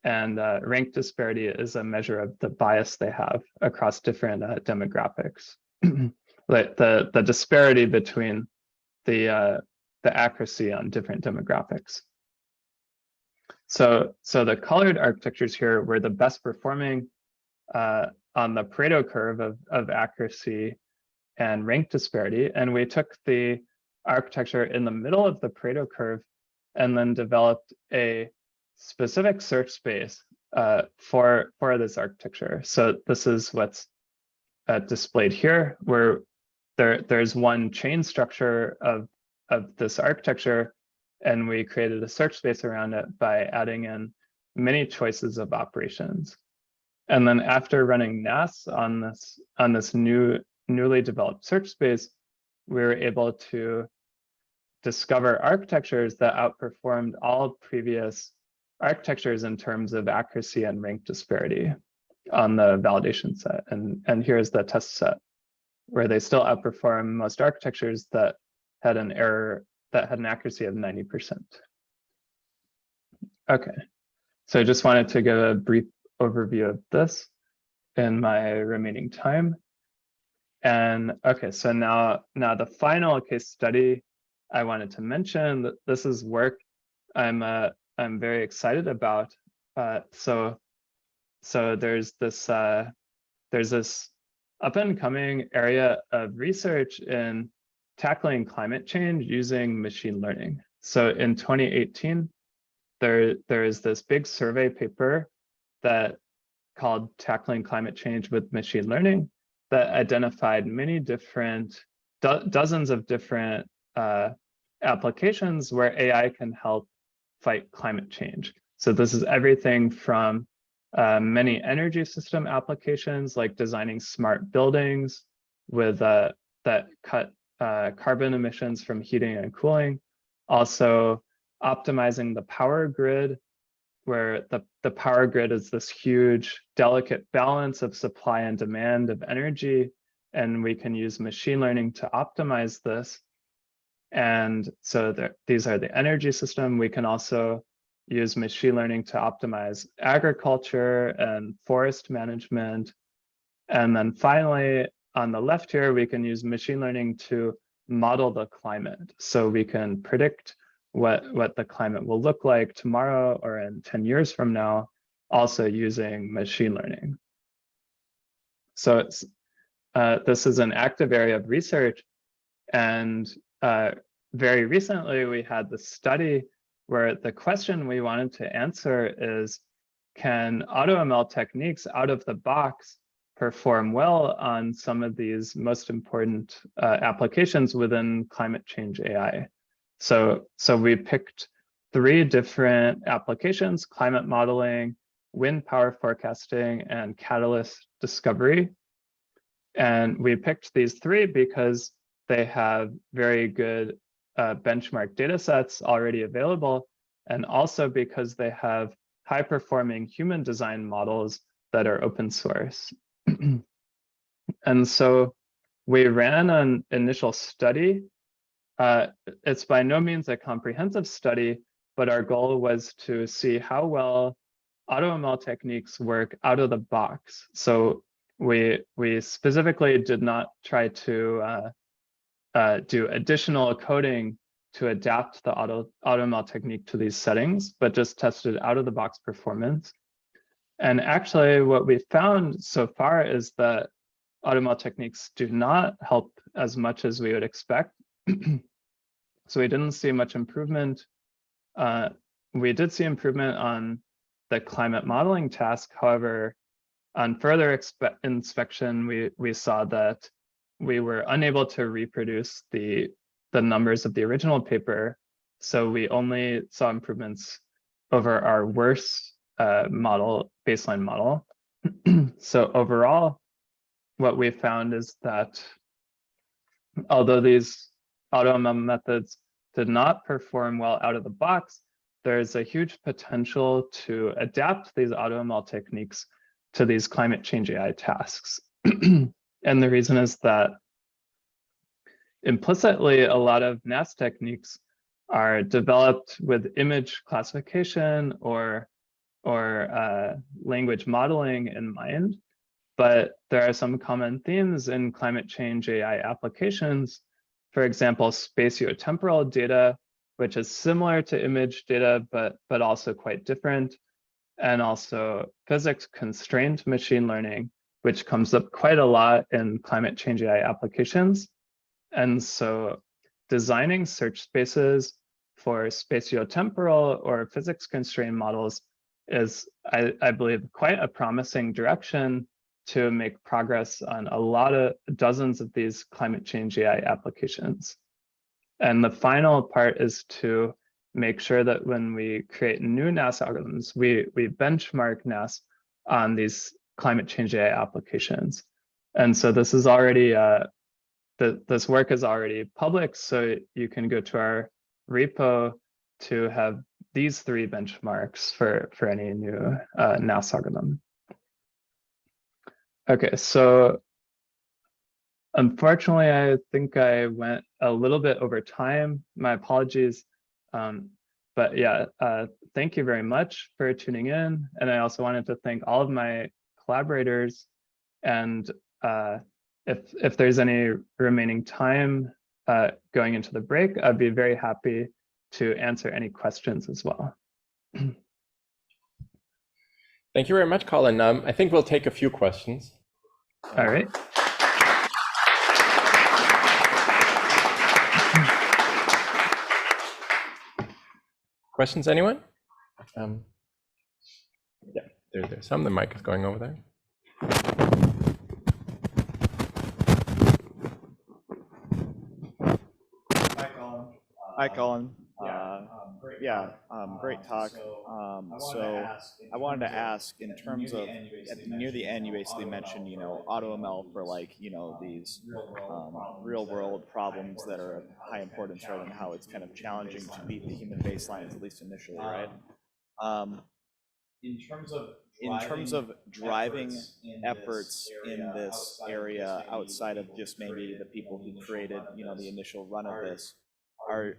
rank disparity is a measure of the bias they have across different demographics. Like the disparity between the accuracy on different demographics. So the colored architectures here were the best performing on the Pareto curve of accuracy and rank disparity. And we took the architecture in the middle of the Pareto curve and then developed a specific search space for this architecture. So this is what's displayed here, where there's one chain structure of this architecture, and we created a search space around it by adding in many choices of operations. And then after running NAS on this newly developed search space, we were able to discover architectures that outperformed all previous architectures in terms of accuracy and rank disparity on the validation set. And here's the test set, where they still outperform most architectures that had an error, that had an accuracy of 90%. Okay, so I just wanted to give a brief overview of this in my remaining time. And okay, so now the final case study I wanted to mention, that this is work I'm very excited about. So there's this up and coming area of research in tackling climate change using machine learning. So in 2018, there is this big survey paper that called Tackling Climate Change with Machine Learning that identified many different, dozens of different applications where AI can help fight climate change. So this is everything from many energy system applications, like designing smart buildings with that cut carbon emissions from heating and cooling. Also optimizing the power grid, where the power grid is this huge, delicate balance of supply and demand of energy, and we can use machine learning to optimize this. And so these are the energy system. We can also use machine learning to optimize agriculture and forest management. And then finally, on the left here, we can use machine learning to model the climate. So we can predict what the climate will look like tomorrow or in 10 years from now, also using machine learning. So this is an active area of research. And very recently, we had this study where the question we wanted to answer is, can AutoML techniques out of the box perform well on some of these most important applications within climate change AI? So we picked 3 different applications: climate modeling, wind power forecasting, and catalyst discovery. And we picked these 3 because they have very good benchmark data sets already available, and also because they have high-performing human design models that are open source. And so we ran an initial study. It's by no means a comprehensive study, but our goal was to see how well AutoML techniques work out of the box. So we specifically did not try to do additional coding to adapt the AutoML technique to these settings, but just tested out of the box performance. And actually what we found so far is that AutoML techniques do not help as much as we would expect. So we didn't see much improvement. We did see improvement on the climate modeling task. However, on further inspection, we saw that we were unable to reproduce the numbers of the original paper. So we only saw improvements over our worst baseline model. So overall, what we found is that although these AutoML methods did not perform well out of the box, there's a huge potential to adapt these AutoML techniques these climate change AI tasks. And the reason is that implicitly, a lot of NAS techniques are developed with image classification or language modeling in mind. But there are some common themes in climate change AI applications. For example, spatiotemporal data, which is similar to image data, but also quite different. And also physics-constrained machine learning, which comes up quite a lot in climate change AI applications. And so designing search spaces for spatiotemporal or physics-constrained models is, I believe, quite a promising direction to make progress on a lot of dozens of these climate change AI applications. And the final part is to make sure that when we create new NAS algorithms, we benchmark NAS on these climate change AI applications. And so this is already, this work is already public, so you can go to our repo to have these 3 benchmarks for any new NAS algorithm. Okay, so unfortunately, I think I went a little bit over time. My apologies. But yeah, thank you very much for tuning in. And I also wanted to thank all of my collaborators. And if there's any remaining time going into the break, I'd be very happy to answer any questions as well. Thank you very much, Colin. I think we'll take a few questions. All right. Questions, anyone? Yeah, there's some. The mic is going over there. Hi, Colin. Great talk. So I wanted to ask, in terms of near the end, you basically mentioned, AutoML for these real world problems that are of high importance, right, and how it's kind of challenging to beat the human baselines, at least initially, right? In terms of driving efforts in this area outside of just maybe the people who created, the initial run of this, are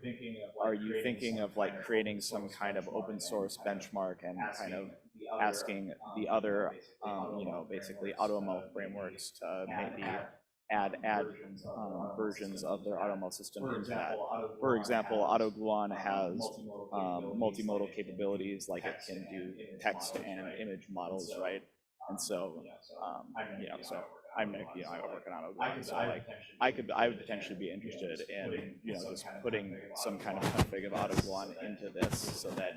you thinking of creating some kind of open source benchmark and kind of asking the other, basically AutoML frameworks to maybe add versions of their AutoML system into that? For example, AutoGluon has multimodal capabilities, like it can do text and image models, right? And so, so I'm working on AutoGluon, so I would potentially be interested in just putting some kind of config of AutoGluon into this, so that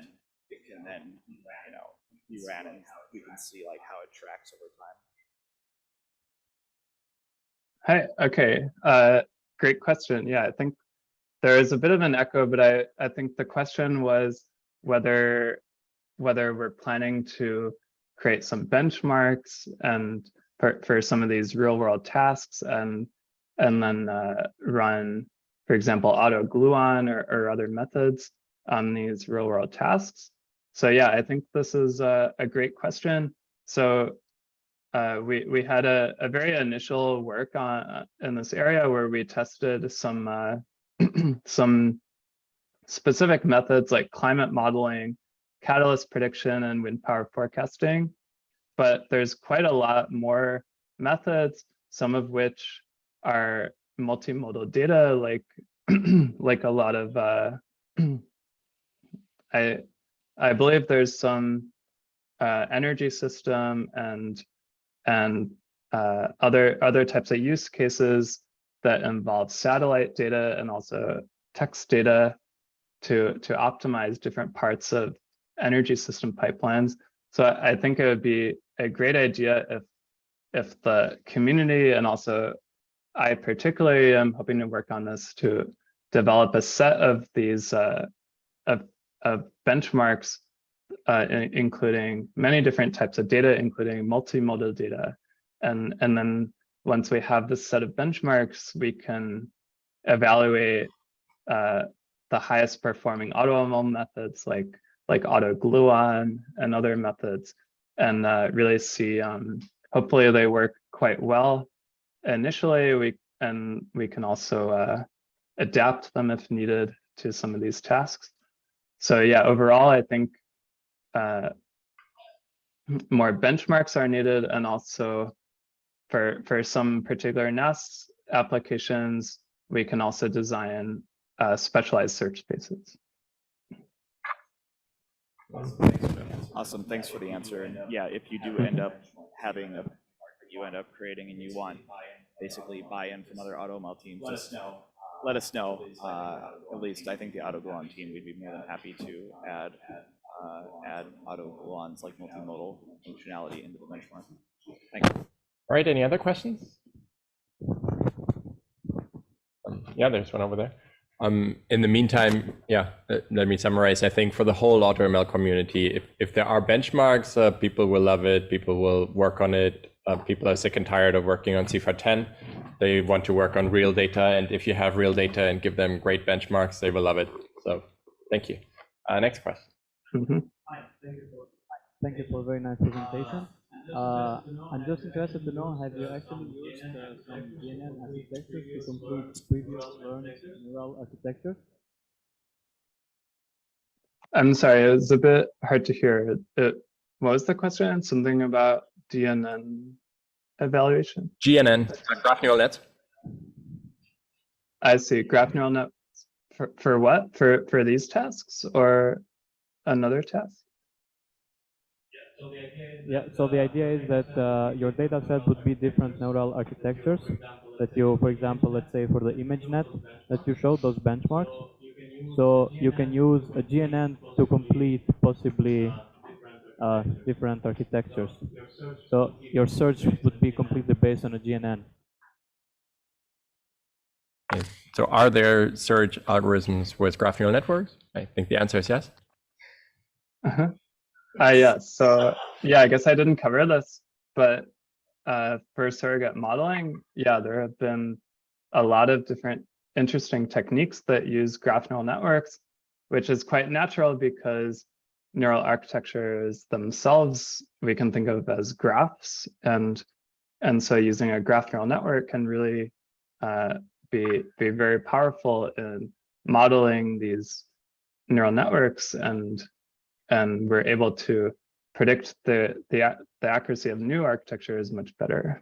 it can then be ran and we can see how it tracks over time. Hi. Okay. Great question. Yeah, I think there is a bit of an echo, but I think the question was whether we're planning to create some benchmarks and for some of these real world tasks and then run, for example, AutoGluon or other methods on these real world tasks. So yeah, I think this is a great question. So we had a very initial work in this area where we tested some some specific methods like climate modeling, catalyst prediction, and wind power forecasting. But there's quite a lot more methods, some of which are multimodal data, like like a lot of I believe there's some energy system and other types of use cases that involve satellite data and also text data to optimize different parts of energy system pipelines. So I think it would be a great idea if the community, and also I particularly am hoping to work on this, to develop a set of these of benchmarks, including many different types of data, including multimodal data. And then once we have this set of benchmarks, we can evaluate the highest performing AutoML methods like AutoGluon and other methods, really see, hopefully they work quite well initially. We can also adapt them if needed to some of these tasks. So yeah, overall, I think more benchmarks are needed, and also for some particular NAS applications, we can also design specialized search spaces. Awesome, thanks for the answer. And yeah, if you do end up having a you end up creating and you want basically buy-in from other AutoML teams, just let us know. At least I think the AutoGluon team, we'd be more than happy to add AutoGluon's like multimodal functionality into the benchmark. Thanks. All right, any other questions? Yeah, there's one over there. In the meantime, yeah, let me summarize. I think for the whole AutoML community, if there are benchmarks, people will love it, people will work on it. People are sick and tired of working on CIFAR 10. They want to work on real data, and if you have real data and give them great benchmarks, they will love it. So thank you. Next question. Hi, thank you for a very nice presentation. I'm just interested to know, have you actually used some DNN architectures to complete previous learned neural architecture? I'm sorry, it was a bit hard to hear. What was the question? Something about DNN evaluation? GNN, graph neural net. I see, graph neural net. For what? For these tasks or another task? Yeah, so the idea is that your data set would be different neural architectures that you, for example, let's say for the ImageNet that you showed, those benchmarks. So you can use a GNN to complete possibly different architectures. So your search would be completely based on a GNN. So are there search algorithms with graph neural networks? I think the answer is yes. Yeah, so yeah, I guess I didn't cover this, but for surrogate modeling, yeah, there have been a lot of different interesting techniques that use graph neural networks, which is quite natural because neural architectures themselves we can think of as graphs, and so using a graph neural network can really be very powerful in modeling these neural networks, and we're able to predict the accuracy of new architectures much better.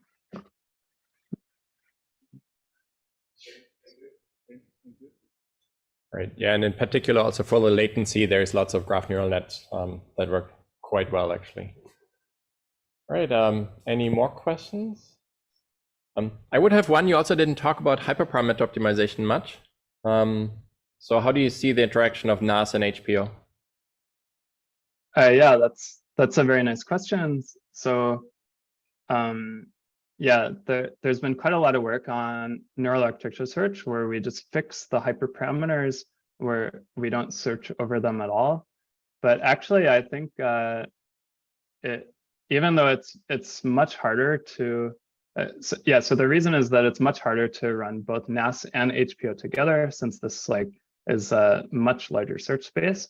Right. Yeah, and in particular also for the latency, there's lots of graph neural nets that work quite well actually. All right. Any more questions? I would have one. You also didn't talk about hyperparameter optimization much. So how do you see the interaction of NAS and HPO? Yeah, that's a very nice question. So yeah, there's been quite a lot of work on neural architecture search where we just fix the hyperparameters, where we don't search over them at all. But actually, I think even though it's much harder to, so the reason is that it's much harder to run both NAS and HPO together, since this is a much larger search space.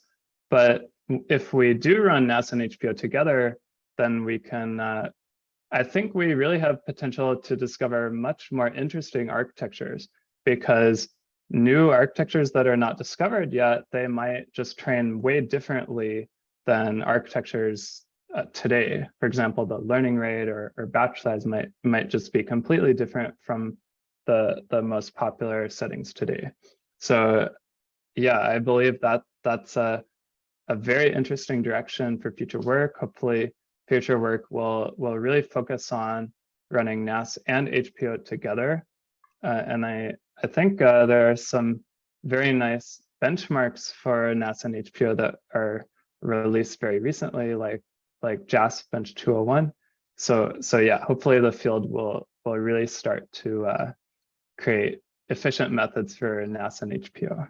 But if we do run NAS and HPO together, then we can, I think we really have potential to discover much more interesting architectures, because new architectures that are not discovered yet, they might just train way differently than architectures today. For example, the learning rate or batch size might just be completely different from the most popular settings today. So yeah, I believe that that's a very interesting direction for future work. Hopefully future work will really focus on running NAS and HPO together. And I think there are some very nice benchmarks for NAS and HPO that are released very recently, like JAS Bench 201. So yeah, hopefully the field will really start to create efficient methods for NAS and HPO.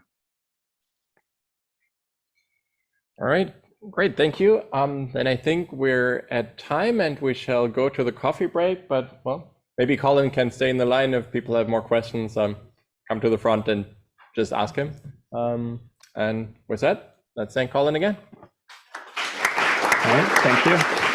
All right, great, thank you. Then I think we're at time and we shall go to the coffee break, but well, maybe Colin can stay in the line if people have more questions. Come to the front and just ask him. And with that, let's thank Colin again. All right, thank you.